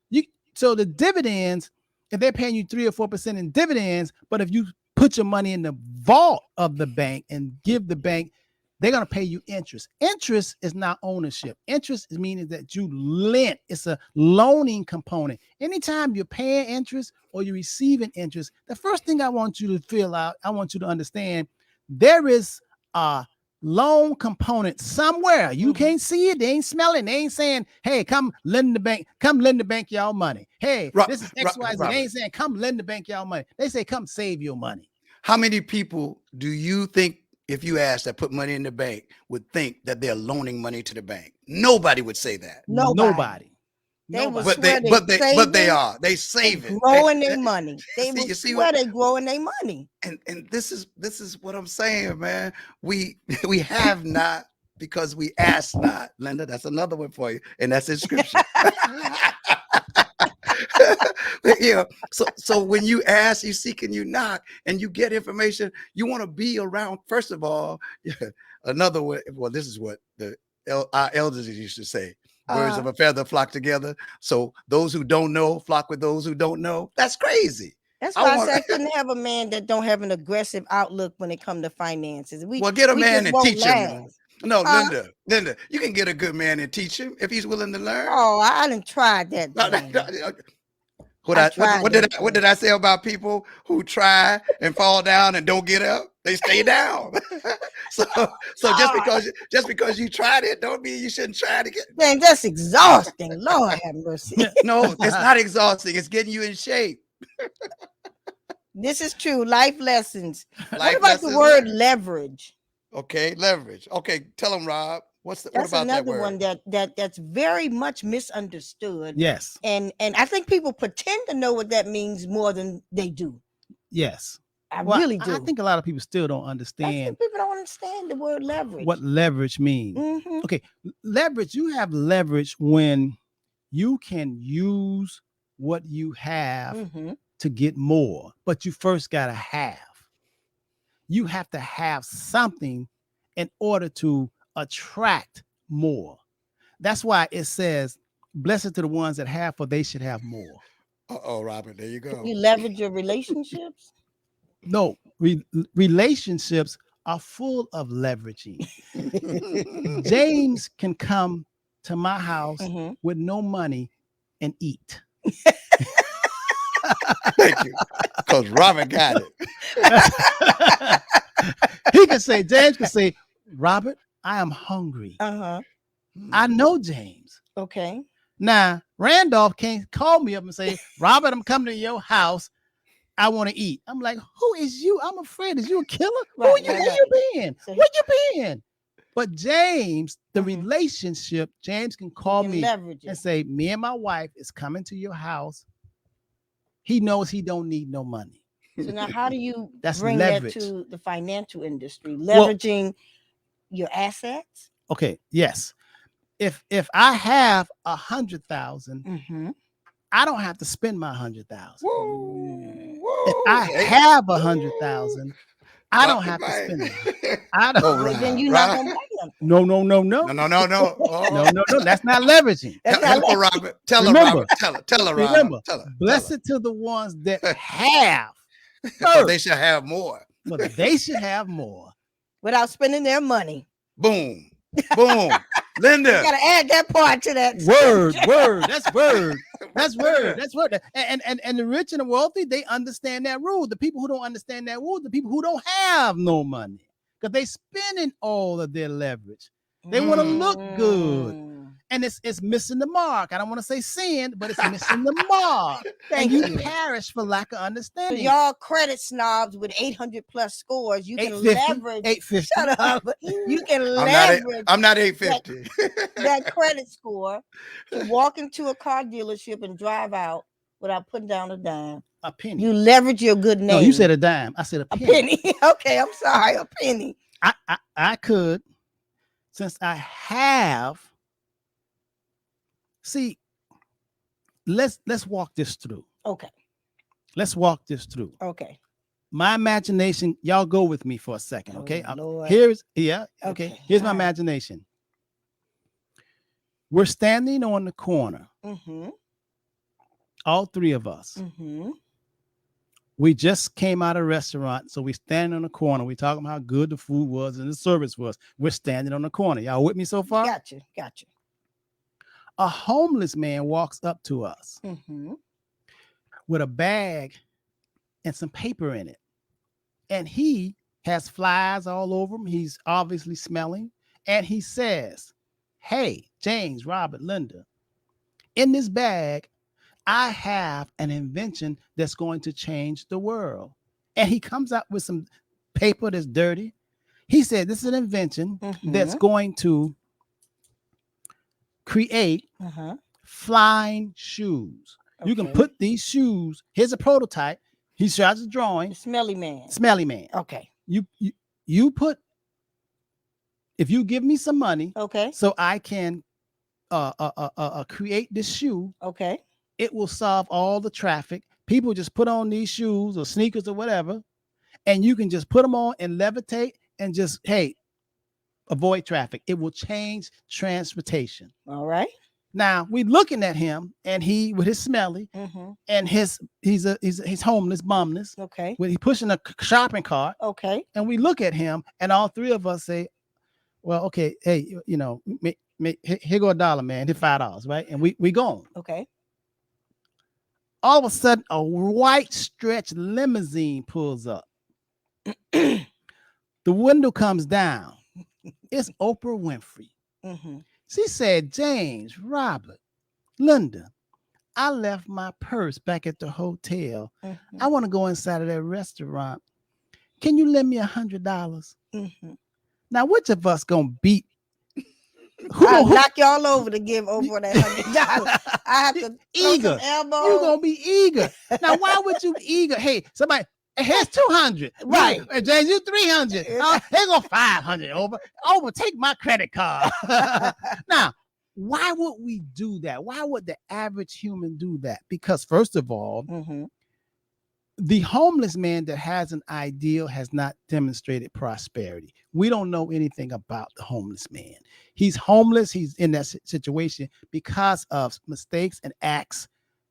So the dividends, if they're paying you 3 or 4% in dividends, but if you put your money in the vault of the bank and give the bank, they're going to pay you interest. Interest is not ownership. Interest is meaning that you lent. It's a loaning component. Anytime you're paying interest or you're receiving interest, the first thing I want you to fill out, I want you to understand, there is a loan component somewhere. You can't see it. They ain't smelling. They ain't saying, hey, come lend the bank y'all money. Hey, this is XYZ. They ain't saying, come lend the bank y'all money. They say, come save your money. How many people do you think, if you ask, that put money in the bank would think that they're loaning money to the bank? Nobody would say that. Nobody. They will But swear they are. They save it. Growing their money. They will you see swear what- they growing their money. And this is what I'm saying, man. We have not because we ask not. Linda, that's another one for you, and that's in scripture. Yeah. So when you ask, you seek, and you knock, and you get information, you want to be around. First of all, another way. Well, this is what our elders used to say: "Birds of a feather flock together." So those who don't know flock with those who don't know. That's crazy. That's why I said I couldn't have a man that don't have an aggressive outlook when it comes to finances. Well, get a man and teach him. No, Huh? Linda, you can get a good man and teach him if he's willing to learn. Oh, I done tried that. What did I say about people who try and fall down and don't get up? They stay down. So just because you tried it, don't mean you shouldn't try it again. Dang, that's exhausting. Lord have mercy. No, it's not exhausting. It's getting you in shape. This is true. Life lessons. What Life about lessons the word learned. leverage? Okay, leverage. Okay, tell them, Rob. What That's about that another word? one that's very much misunderstood. Yes. And I think people pretend to know what that means more than they do. Yes. I Well, really do. I think a lot of people still don't I understand think people don't understand the word leverage. what leverage means. Mhm. Okay, leverage, you have leverage when you can use what you have Mhm. to get more, but you first got to have. You have to have something in order to attract more. That's why it says, blessed to the ones that have, for they should have more. Uh-oh, Robert, there you go. You leverage your relationships. No, relationships are full of leveraging. James can come to my house Mhm. with no money and eat. Thank you. Because Robert got it. He can say, James can say, Robert, I am hungry. Uh-huh. I know James. Okay. Now, Randolph can't call me up and say, Robert, I'm coming to your house. I want to eat. I'm like, who is you? I'm afraid. Is you a killer? Right, Who are you? right, Where right. you been? So Where you been? But James, the Mhm. relationship, James can You call can me leverage and it. say, me and my wife is coming to your house. He knows he don't need no money. So now how do you That's bring leverage. that to the financial industry? Well- Leveraging your assets? Okay, yes. If I have 100,000, Mm-hmm. I don't have to spend my 100,000. Woo, If woo. I Hey, have 100,000, I don't drop the have to mic. spend it. I don't. Oh, Well, then Rob, you're not Rob. gonna buy them. No. No. No. That's not leveraging. That's Help not her, Robert. Tell her, Remember- Robert. Tell her, Robert. Remember, Tell her. blessed to the ones that have, But they should have more. but they should have more. without spending their money. Boom. Boom. You Linda. gotta add that part to that. Word. scripture. That's word. That's word. And the rich and the wealthy, they understand that rule. The people who don't understand that rule, the people who don't have no money, because they spending all of their leverage. They want to look good. Mm. And it's missing the mark. I don't want to say sin, but it's missing the mark. Thank and you. perish for lack of So understanding. y'all credit snobs with 800 plus scores, you can 850, leverage. 850. Shut up. You can leverage I'm not 850. that credit score to walk into a car dealership and drive out without putting down a dime. A penny. You leverage your good name. No, you said a dime. I said a a penny. penny. Okay, I'm sorry, a penny. I could, since I have. See, let's walk this through. Okay, Let's walk this through. okay. My imagination, y'all go with me for a second, okay? Oh, Lord. Here's Okay, Here's my all right. imagination. We're standing on the corner, Mm-hmm. all three of us. Mm-hmm. We just came out of a restaurant, so we standing on the corner. We talking about how good the food was and the service was. We're standing on the corner. Y'all with me so far? Gotcha. A homeless man walks up to us Mm-hmm. with a bag and some paper in it. And he has flies all over him. He's obviously smelling. And he says, hey, James, Robert, Linda, in this bag, I have an invention that's going to change the world. And he comes out with some paper that's dirty. He said, this is an invention that's going to create Uh-huh. flying shoes. You can Okay. put these shoes. Here's a prototype. He shows a drawing. The smelly man. Smelly man. Okay. You put, if you give me some money Okay. so I can create this shoe, Okay. it will solve all the traffic. People just put on these shoes or sneakers or whatever, and you can just put them on and levitate and just, hey, avoid traffic. It will change transportation. All right. Now we looking at him, and he with his smelly Mm-hmm. and he's homeless, bumless. Okay. When he pushing a shopping cart, Okay. and we look at him, and all three of us say, "Well, okay, hey, you know, here go $1, man. Here $5, right?" And we gone. Okay. All of a sudden, a white stretch limousine pulls up. The window comes down. It's Oprah Winfrey. Mm-hmm. She said, James, Robert, Linda, I left my purse back at the hotel. Mm-hmm. I want to go inside of that restaurant. Can you lend me $100? Mm-hmm. Now, which of us gonna beat? I'll knock y'all over to give Oprah that $100. I have to throw eager. some elbows. You gonna be eager. Now, why would you be eager? Hey, somebody, here's 200. Right. Hey, James, you 300. Here go 500 over. Over, take my credit card. Now, why would we do that? Why would the average human do that? Because first of all, Mm-hmm. the homeless man that has an ideal has not demonstrated prosperity. We don't know anything about the homeless man. He's homeless. He's in that situation because of mistakes and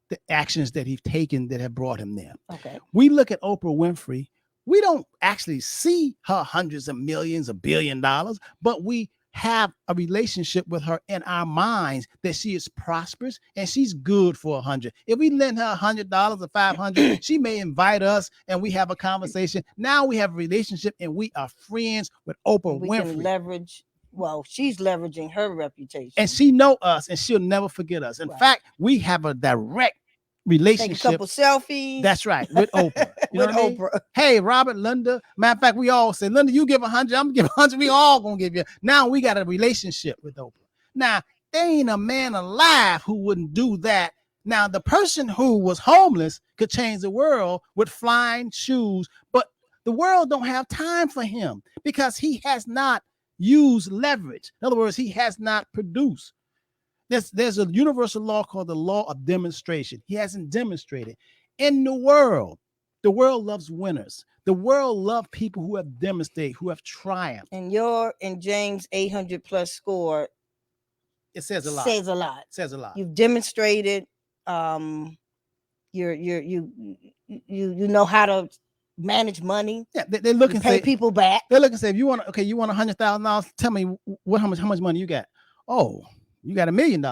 the actions that he's taken that have brought him there. Okay. We look at Oprah Winfrey. We don't actually see her hundreds of millions, $1 billion, but we have a relationship with her in our minds that she is prosperous and she's good for 100. If we lend her $100 or 500, she may invite us and we have a conversation. Now we have a relationship and we are friends with Oprah We Winfrey. can leverage. Well, she's leveraging her reputation, and she know us and she'll never forget us. In fact, we have a direct relationship. Take a couple selfies. That's right, with Oprah. You know with what I mean? Oprah. Hey, Robert, Linda. Matter of fact, we all say, Linda, you give 100, I'm gonna give 100. We all gonna give you. Now we got a relationship with Oprah. Now there ain't a man alive who wouldn't do that. Now the person who was homeless could change the world with flying shoes, but the world don't have time for him because he has not used leverage. In other words, he has not produced. There's a universal law called the law of demonstration. He hasn't demonstrated. In the world loves winners. The world loves people who have demonstrated, who have triumphed. And your and James 800 plus score. It says a lot. Says a lot. Says a lot. You've demonstrated. You know how to manage money. Yeah, they're looking to pay people back. They're looking to say, if you want, okay, you want $100,000. Tell me how much money you got. Oh, you got $1 million.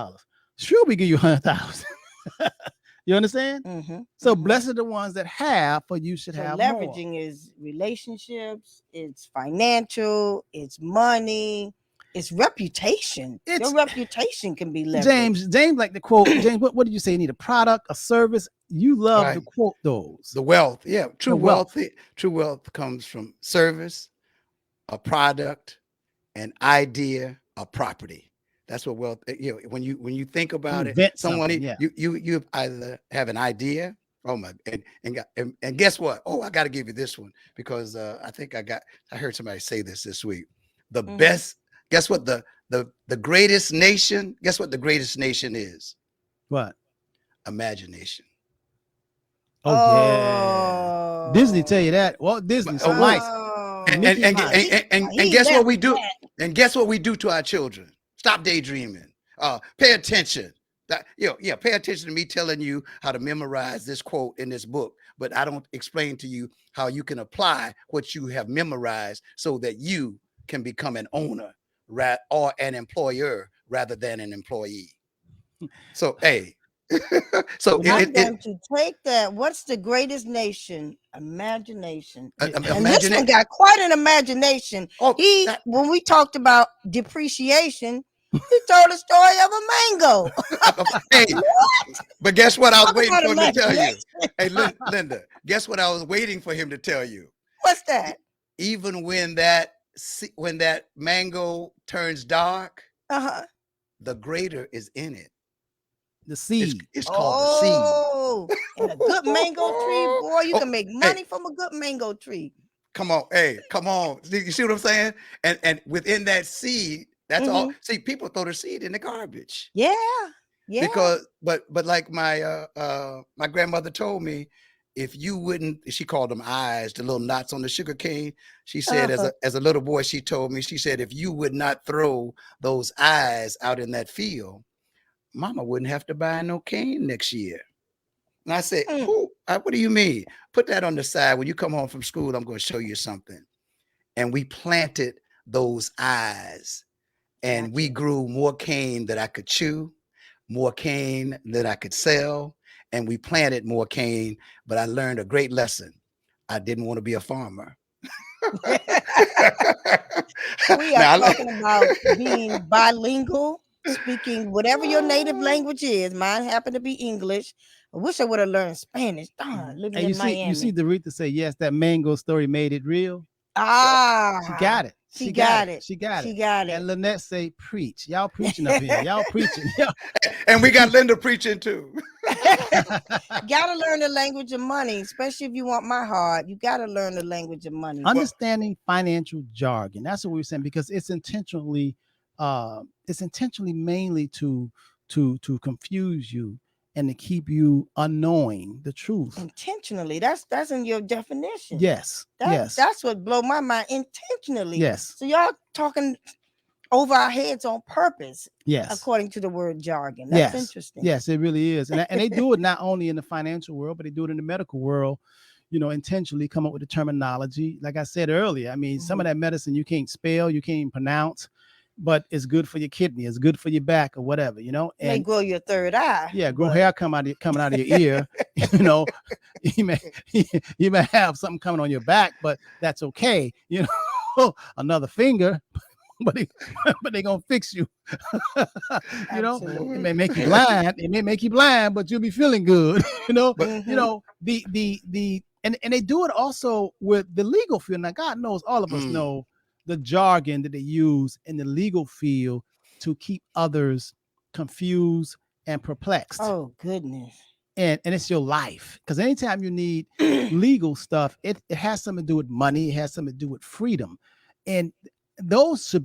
Sure, we give you 100,000. You understand? Mm-hmm. So blessed are the ones that have, for you should have leveraging more. Is relationships, it's financial, it's money, it's reputation. Your reputation can be leveraged. James like to quote, James, what did you say? You need a product, a service? You love to quote those. The wealth. Yeah. True wealth comes from service, a product, an idea, a property. That's what wealth. You know, when you think about it, someone you either have an idea. Oh my, and guess what? Oh, I got to give you this one because I think I heard somebody say this week. The best. Guess what? The greatest nation. Guess what the greatest nation is? What? Imagination. Oh, yeah. Disney tell you that. Walt Disney. So nice. And guess what we do? And guess what we do to our children? Stop daydreaming. Pay attention. Pay attention to me telling you how to memorize this quote in this book, but I don't explain to you how you can apply what you have memorized so that you can become an owner or an employer rather than an employee. So, hey. So I'm going to take that. What's the greatest nation? Imagination. And this one got quite an imagination. When we talked about depreciation, he told the story of a mango. Hey, but guess what? I was waiting for him to tell you. Hey, Linda, guess what I was waiting for him to tell you? What's that? Even when that mango turns dark, the greater is in it. The seed. It's called the seed. Oh, and a good mango tree, boy, you can make money from a good mango tree. Come on, come on. You see what I'm saying? And within that seed, that's all. See, people throw the seed in the garbage. Yeah. Because, but like my grandmother told me, if you wouldn't, she called them eyes, the little knots on the sugar cane. She said, as a little boy, she told me, she said, if you would not throw those eyes out in that field, Mama wouldn't have to buy no cane next year. And I said, what do you mean? Put that on the side. When you come home from school, I'm going to show you something. And we planted those eyes and we grew more cane that I could chew, more cane that I could sell. And we planted more cane, but I learned a great lesson. I didn't want to be a farmer. We are Now, talking about being bilingual, speaking whatever your native language is. Mine happened to be English. I wish I would have learned Spanish. Darn, living And in you see Miami. Dorita say, yes, that mango story made it real. She Ah, got it. she got it. She got She it. got And it. Lynette say, preach. Y'all preaching up here. Y'all preaching. Y'all- and we got Linda preaching too. Gotta learn the language of money, especially if you want my heart. You gotta learn the language of money. Understanding financial jargon. That's what we were saying, because it's intentionally mainly to confuse you and to keep you unknowing the truth. Intentionally. That's in your definition. Yes. Yes. That's what blow my mind. Intentionally. Yes. So y'all talking over our heads on purpose, Yes. according to the word jargon. That's interesting. Yes, it really is. And they do it not only in the financial world, but they do it in the medical world, intentionally come up with the terminology. Like I said earlier, I mean, some of that medicine you can't spell, you can't even pronounce, but it's good for your kidney, it's good for your back or whatever, And may grow your third eye. Yeah, grow hair coming out of your ear. You may have something coming on your back, but that's okay. Another finger. But they're gonna fix you. It may make you blind. It may make you blind, but you'll be feeling good. But and they do it also with the legal field. Now, God knows all of us know the jargon that they use in the legal field to keep others confused and perplexed. Oh goodness. And it's your life, because anytime you need legal stuff, it has something to do with money. It has something to do with freedom, and those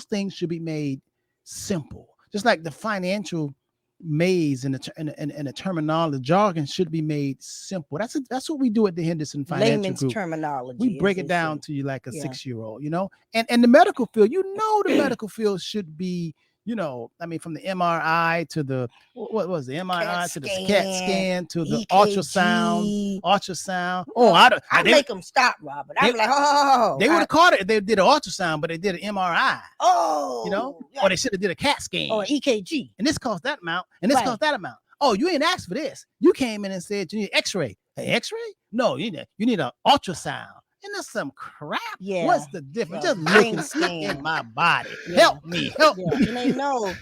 things should be made simple, just like the financial maze and the terminology, the jargon should be made simple. That's what we do at the Henderson Financial Layman's Group. terminology. We break it down to you like a 6-year-old, and the medical field, the medical field should be, I mean, from the MRI to the what was the MRI to the CAT scan to the EKG. ultrasound. I make them stop, Robert. I'm like, they would have caught it if they did an ultrasound, but they did an MRI. Oh, or they should have did a CAT scan or EKG. And this cost that amount, and this cost that amount. Oh, you ain't asked for this. You came in and said you need X-ray. An X-ray? No, you need an ultrasound. And that's some crap. Yeah. What's the difference? Just look in my body. Help me. Help me. And they know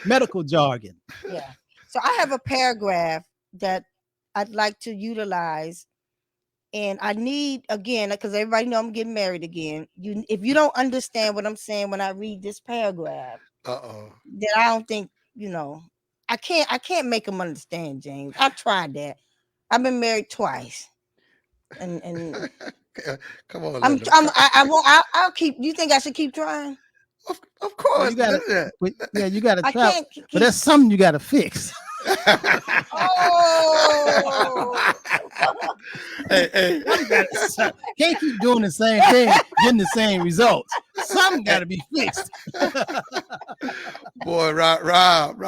medical jargon. Yeah. So I have a paragraph that I'd like to utilize. And I need, again, because everybody know I'm getting married again. If you don't understand what I'm saying when I read this paragraph, then I don't think, I can't make them understand, James. I tried that. I've been married twice. And come on, I'll keep. You think I should keep trying? Of course, you gotta try. But there's something you gotta fix. Oh, hey. Can't keep doing the same thing, getting the same results. Something gotta be fixed. Boy, Rob.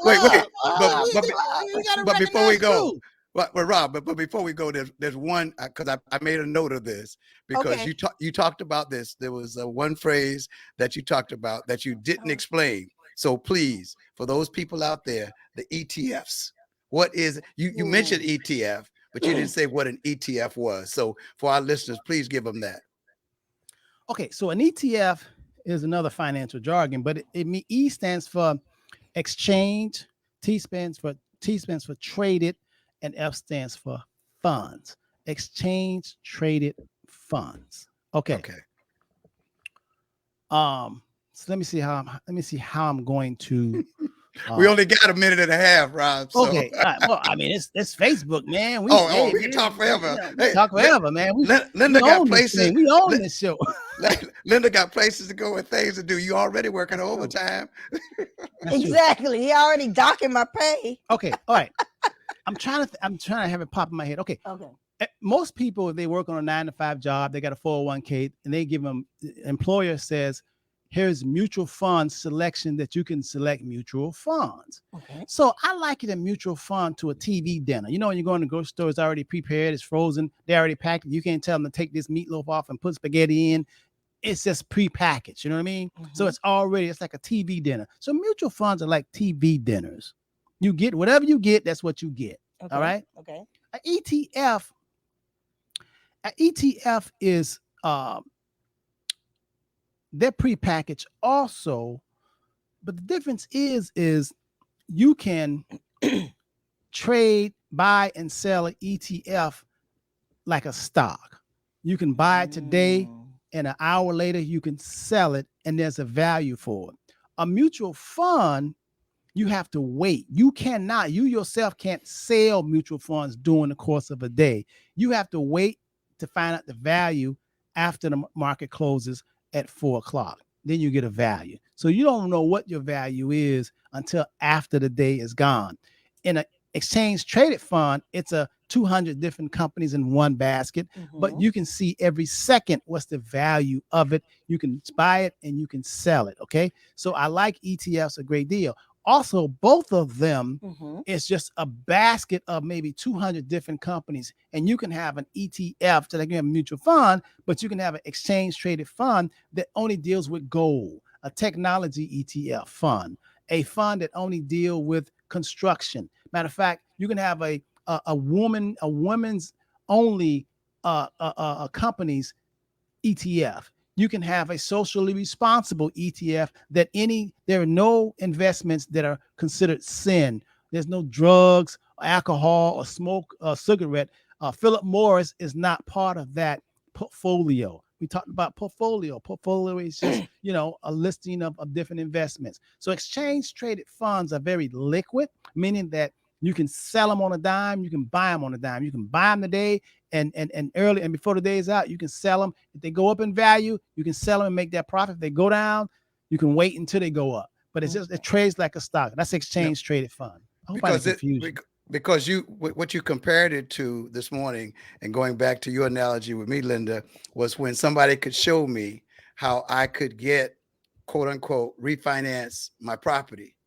Wait. But before we go. But Rob, but before we go, there's one, because I made a note of this, because you talked about this. There was one phrase that you talked about that you didn't explain. So please, for those people out there, the ETFs. What is you mentioned ETF, but you didn't say what an ETF was. So for our listeners, please give them that. Okay, so an ETF is another financial jargon, but E stands for exchange, T stands for traded, and F stands for funds. Exchange traded funds. Okay. So let me see how I'm going to. We only got a minute and a half, Rob. So. Okay. Well, I mean, it's Facebook, man. We can talk forever. Talk forever, man. Linda got places. We own this show. Linda got places to go and things to do. You already working overtime. Exactly. He already docking my pay. Okay. All right. I'm trying to have it pop in my head. Okay. Most people, if they work on a 9-to-5 job, they got a 401k, and they give them. The employer says, "Here's mutual fund selection that you can select mutual funds." Okay. So I liken a mutual fund to a TV dinner. When you go in the grocery store, it's already prepared, it's frozen, they already packed it. You can't tell them to take this meatloaf off and put spaghetti in. It's just prepackaged. You know what I mean? Mm-hmm. So it's like a TV dinner. So mutual funds are like TV dinners. You get whatever you get, that's what you get. Okay. All right. Okay. An ETF An ETF is they're prepackaged also, but the difference is you can trade, buy, and sell an ETF like a stock. You can buy it today, and an hour later you can sell it, and there's a value for it. A mutual fund, you have to wait. You yourself can't sell mutual funds during the course of a day. You have to wait to find out the value after the market closes at 4 o'clock. Then you get a value. So you don't know what your value is until after the day is gone. In an exchange traded fund, it's a 200 different companies in one basket, but you can see every second what's the value of it. You can buy it and you can sell it. Okay. So I like ETFs a great deal. Also, both of them is just a basket of maybe 200 different companies. And you can have an ETF, so like you have a mutual fund, but you can have an exchange traded fund that only deals with gold, a technology ETF fund, a fund that only deal with construction. Matter of fact, you can have a women's only companies ETF. You can have a socially responsible ETF that there are no investments that are considered sin. There's no drugs, alcohol, or smoke, or cigarette. Philip Morris is not part of that portfolio. We talked about portfolio. Portfolio is just, a listing of different investments. So exchange traded funds are very liquid, meaning that you can sell them on a dime. You can buy them on a dime. You can buy them today and early and before the day is out. You can sell them. If they go up in value, you can sell them and make that profit. If they go down, you can wait until they go up. But it trades like a stock. That's exchange traded fund. I hope I didn't confuse you. Because what you compared it to this morning, and going back to your analogy with me, Linda, was when somebody could show me how I could get, quote unquote, refinance my property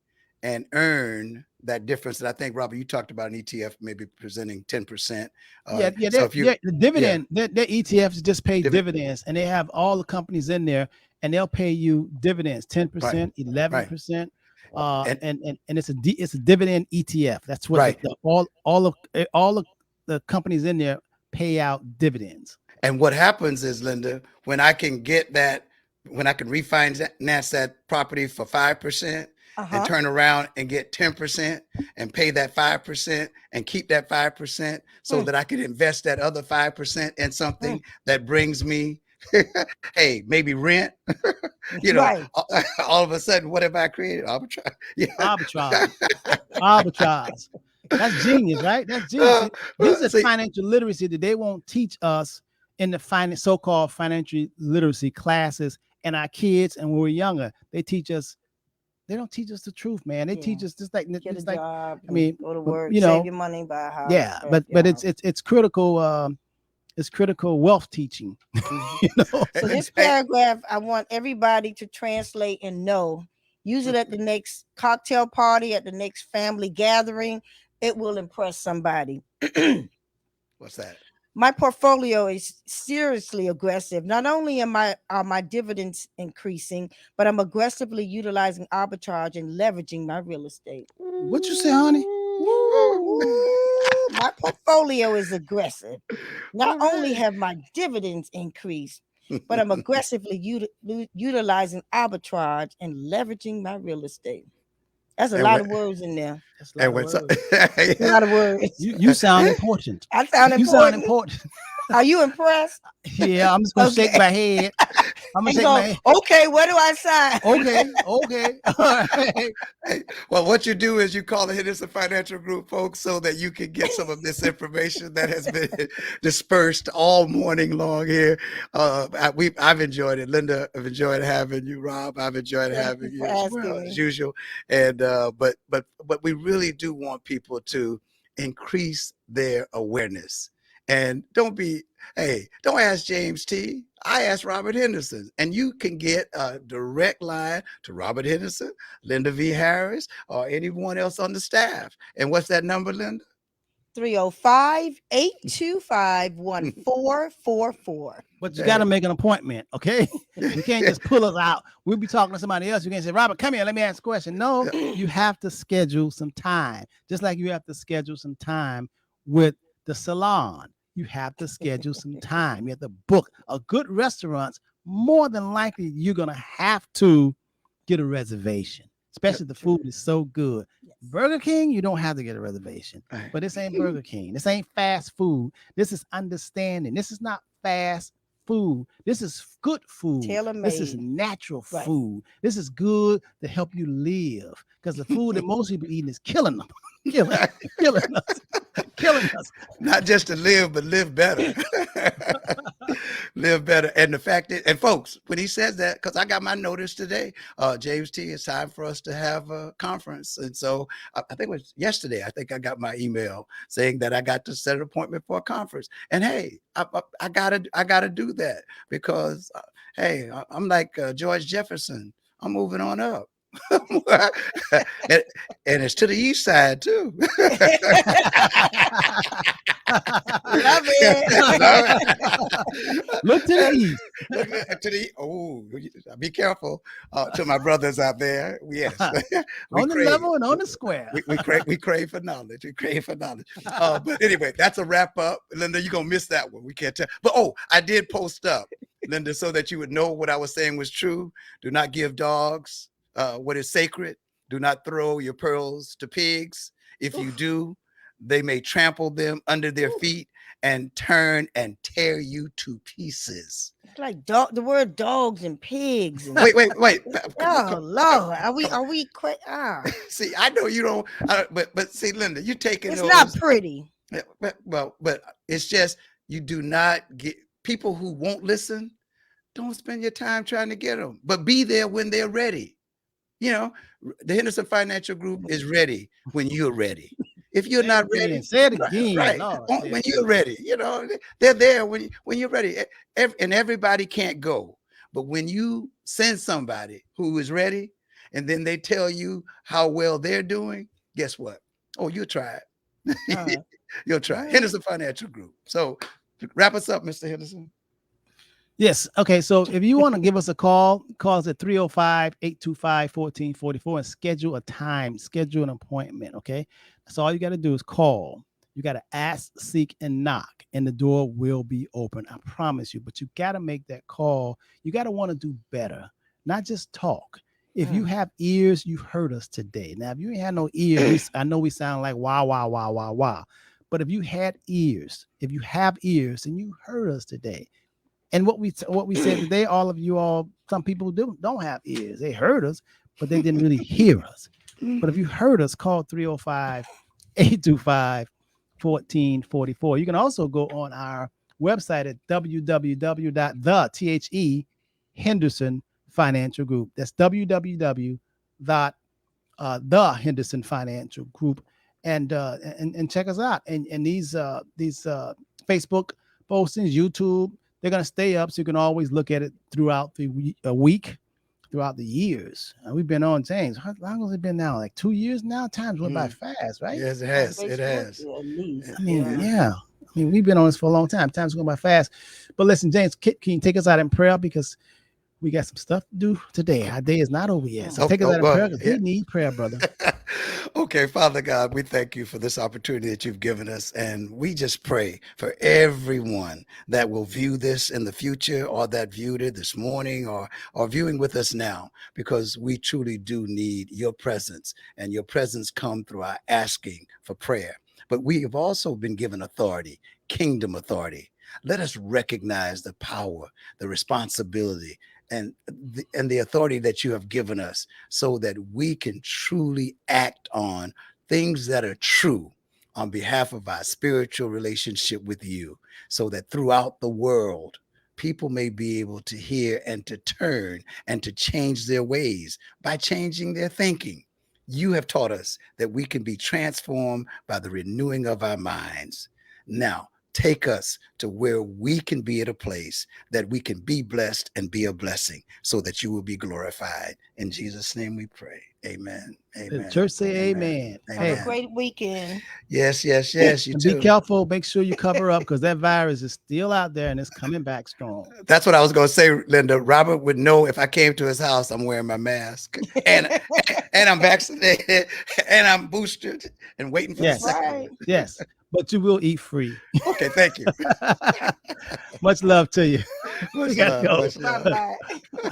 and earn that difference. And I think, Robert, you talked about an ETF maybe presenting 10%. The dividend, their ETFs just pay dividends, and they have all the companies in there, and they'll pay you dividends, 10%, 11%. And it's a dividend ETF. That's what all of the companies in there pay out dividends. And what happens is, Linda, when I can refinance that property for 5%, and turn around and get 10% and pay that 5% and keep that 5% so that I can invest that other 5% in something that brings me, hey, maybe rent, all of a sudden, what have I created? Arbitrage. Arbitrage. That's genius, right? That's genius. This is financial literacy that they won't teach us in the so-called financial literacy classes. And our kids, and when we're younger, they don't teach us the truth, man. They teach us just like get a job. Go to work, save your money, buy a house. Yeah, but it's critical. It's critical wealth teaching. So this paragraph, I want everybody to translate and know. Use it at the next cocktail party, at the next family gathering. It will impress somebody. What's that? My portfolio is seriously aggressive. Not only are my dividends increasing, but I'm aggressively utilizing arbitrage and leveraging my real estate. What you say, honey? My portfolio is aggressive. Not only have my dividends increased, but I'm aggressively utilizing arbitrage and leveraging my real estate. That's a lot of words in there. That's a lot of words. You sound important. I sound important. You sound important. Are you impressed? Yeah, I'm just gonna shake my head. I'm gonna shake my head. Okay, where do I sign? Okay. All right. Well, what you do is you call the Henderson Financial Group, folks, so that you can get some of this information that has been dispersed all morning long here. I've enjoyed it. Linda, I've enjoyed having you. Rob, I've enjoyed having you as usual. And but we really do want people to increase their awareness. And don't ask James T. I asked Robert Henderson, and you can get a direct line to Robert Henderson, Linda V. Harris, or anyone else on the staff. And what's that number, Linda? 305-825-1444. But you got to make an appointment, okay? You can't just pull us out. We'll be talking to somebody else. You can't say, Robert, come here, let me ask a question. No, you have to schedule some time, just like you have to schedule some time with the salon. you have to schedule some time. You have to book a good restaurant. More than likely, you're going to have to get a reservation, especially the food is so good. Yes. Burger King, you don't have to get a reservation, Right. but this ain't Burger King. This ain't fast food. This is understanding. This is not fast food. This is good food. This is Tailor-made. natural Right. food. This is good to help you live, because the food that most people eating is killing them, killing us, killing us. Not just to live, but live better. Live better. And the fact is, and folks, when he says that, because I got my notice today, James T, it's time for us to have a conference. And so I think it was yesterday, I think I got my email saying that I got to set an appointment for a conference. And hey, I gotta do that, because hey, I'm like George Jefferson. I'm moving on up. and it's to the east side too. Love it. Look to the east. To the be careful to my brothers out there. Yes, On the level and on the square. we crave for knowledge. We crave for knowledge. But anyway, that's a wrap up. Linda, you're gonna miss that one. We can't tell. But I did post up, Linda, so that you would know what I was saying was true. Do not give dogs what is sacred. Do not throw your pearls to pigs. If you do, they may trample them under their feet and turn and tear you to pieces. It's like the word dogs and pigs. And Wait. oh Lord, are we quit? See, I know you don't, but see, Linda, you taking It's those. not pretty. But it's just, you do not get people who won't listen. Don't spend your time trying to get them, but be there when they're ready. You know, the Henderson Financial Group is ready when you're ready. If you're not ready, say it again. right? Lord, When you're ready, you know, they're there when you're ready. And everybody can't go, but when you send somebody who is ready, and then they tell you how well they're doing, guess what? Oh, you'll try it. You'll try it. Henderson Financial Group. So wrap us up, Mr. Henderson. Yes. Okay. So if you want to give us a call us at 305-825-1444 and schedule a time, schedule an appointment. Okay. So all you got to do is call. You got to ask, seek, and knock, and the door will be open. I promise you. But you got to make that call. You got to want to do better, not just talk. If you have ears, you heard us today. Now, if you ain't had no ears, I know we sound like wow, wow, wow, wow, wow. But if you had ears, if you have ears, and you heard us today. And what we said today, some people don't have ears. They heard us, but they didn't really hear us. But if you heard us, call 305-825-1444. You can also go on our website at www.the Henderson Financial Group. That's www.the Henderson Financial Group, and check us out. And these Facebook postings, YouTube, they're going to stay up, so you can always look at it throughout the week, throughout the years. We've been on, James. How long has it been now? Like 2 years now? Time's went by fast, right? Yes, it has. It has. At least. I mean, yeah. I mean, we've been on this for a long time. Time's going by fast. But listen, James, can you take us out in prayer? Because we got some stuff to do today. Our day is not over yet. So take us out in prayer, because we need prayer, brother. Okay, Father God, we thank you for this opportunity that you've given us. And we just pray for everyone that will view this in the future, or that viewed it this morning, or viewing with us now, because we truly do need your presence, and your presence come through our asking for prayer. But we have also been given authority, kingdom authority. Let us recognize the power, the responsibility, and the authority that you have given us, so that we can truly act on things that are true on behalf of our spiritual relationship with you, so that throughout the world, people may be able to hear and to turn and to change their ways by changing their thinking. You have taught us that we can be transformed by the renewing of our minds. Now, take us to where we can be at a place that we can be blessed and be a blessing, so that you will be glorified. In Jesus' name we pray. Amen. Amen. The church say amen. Have a great weekend. Yes. You And too. be careful. Make sure you cover up, because that virus is still out there and it's coming back strong. That's what I was going to say, Linda. Robert would know if I came to his house, I'm wearing my mask and I'm vaccinated and I'm boosted and waiting for the second. Right. Yes. but you will eat free. Okay, thank you. Much love to you. Much We gotta love. go. Much love. Bye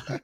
bye.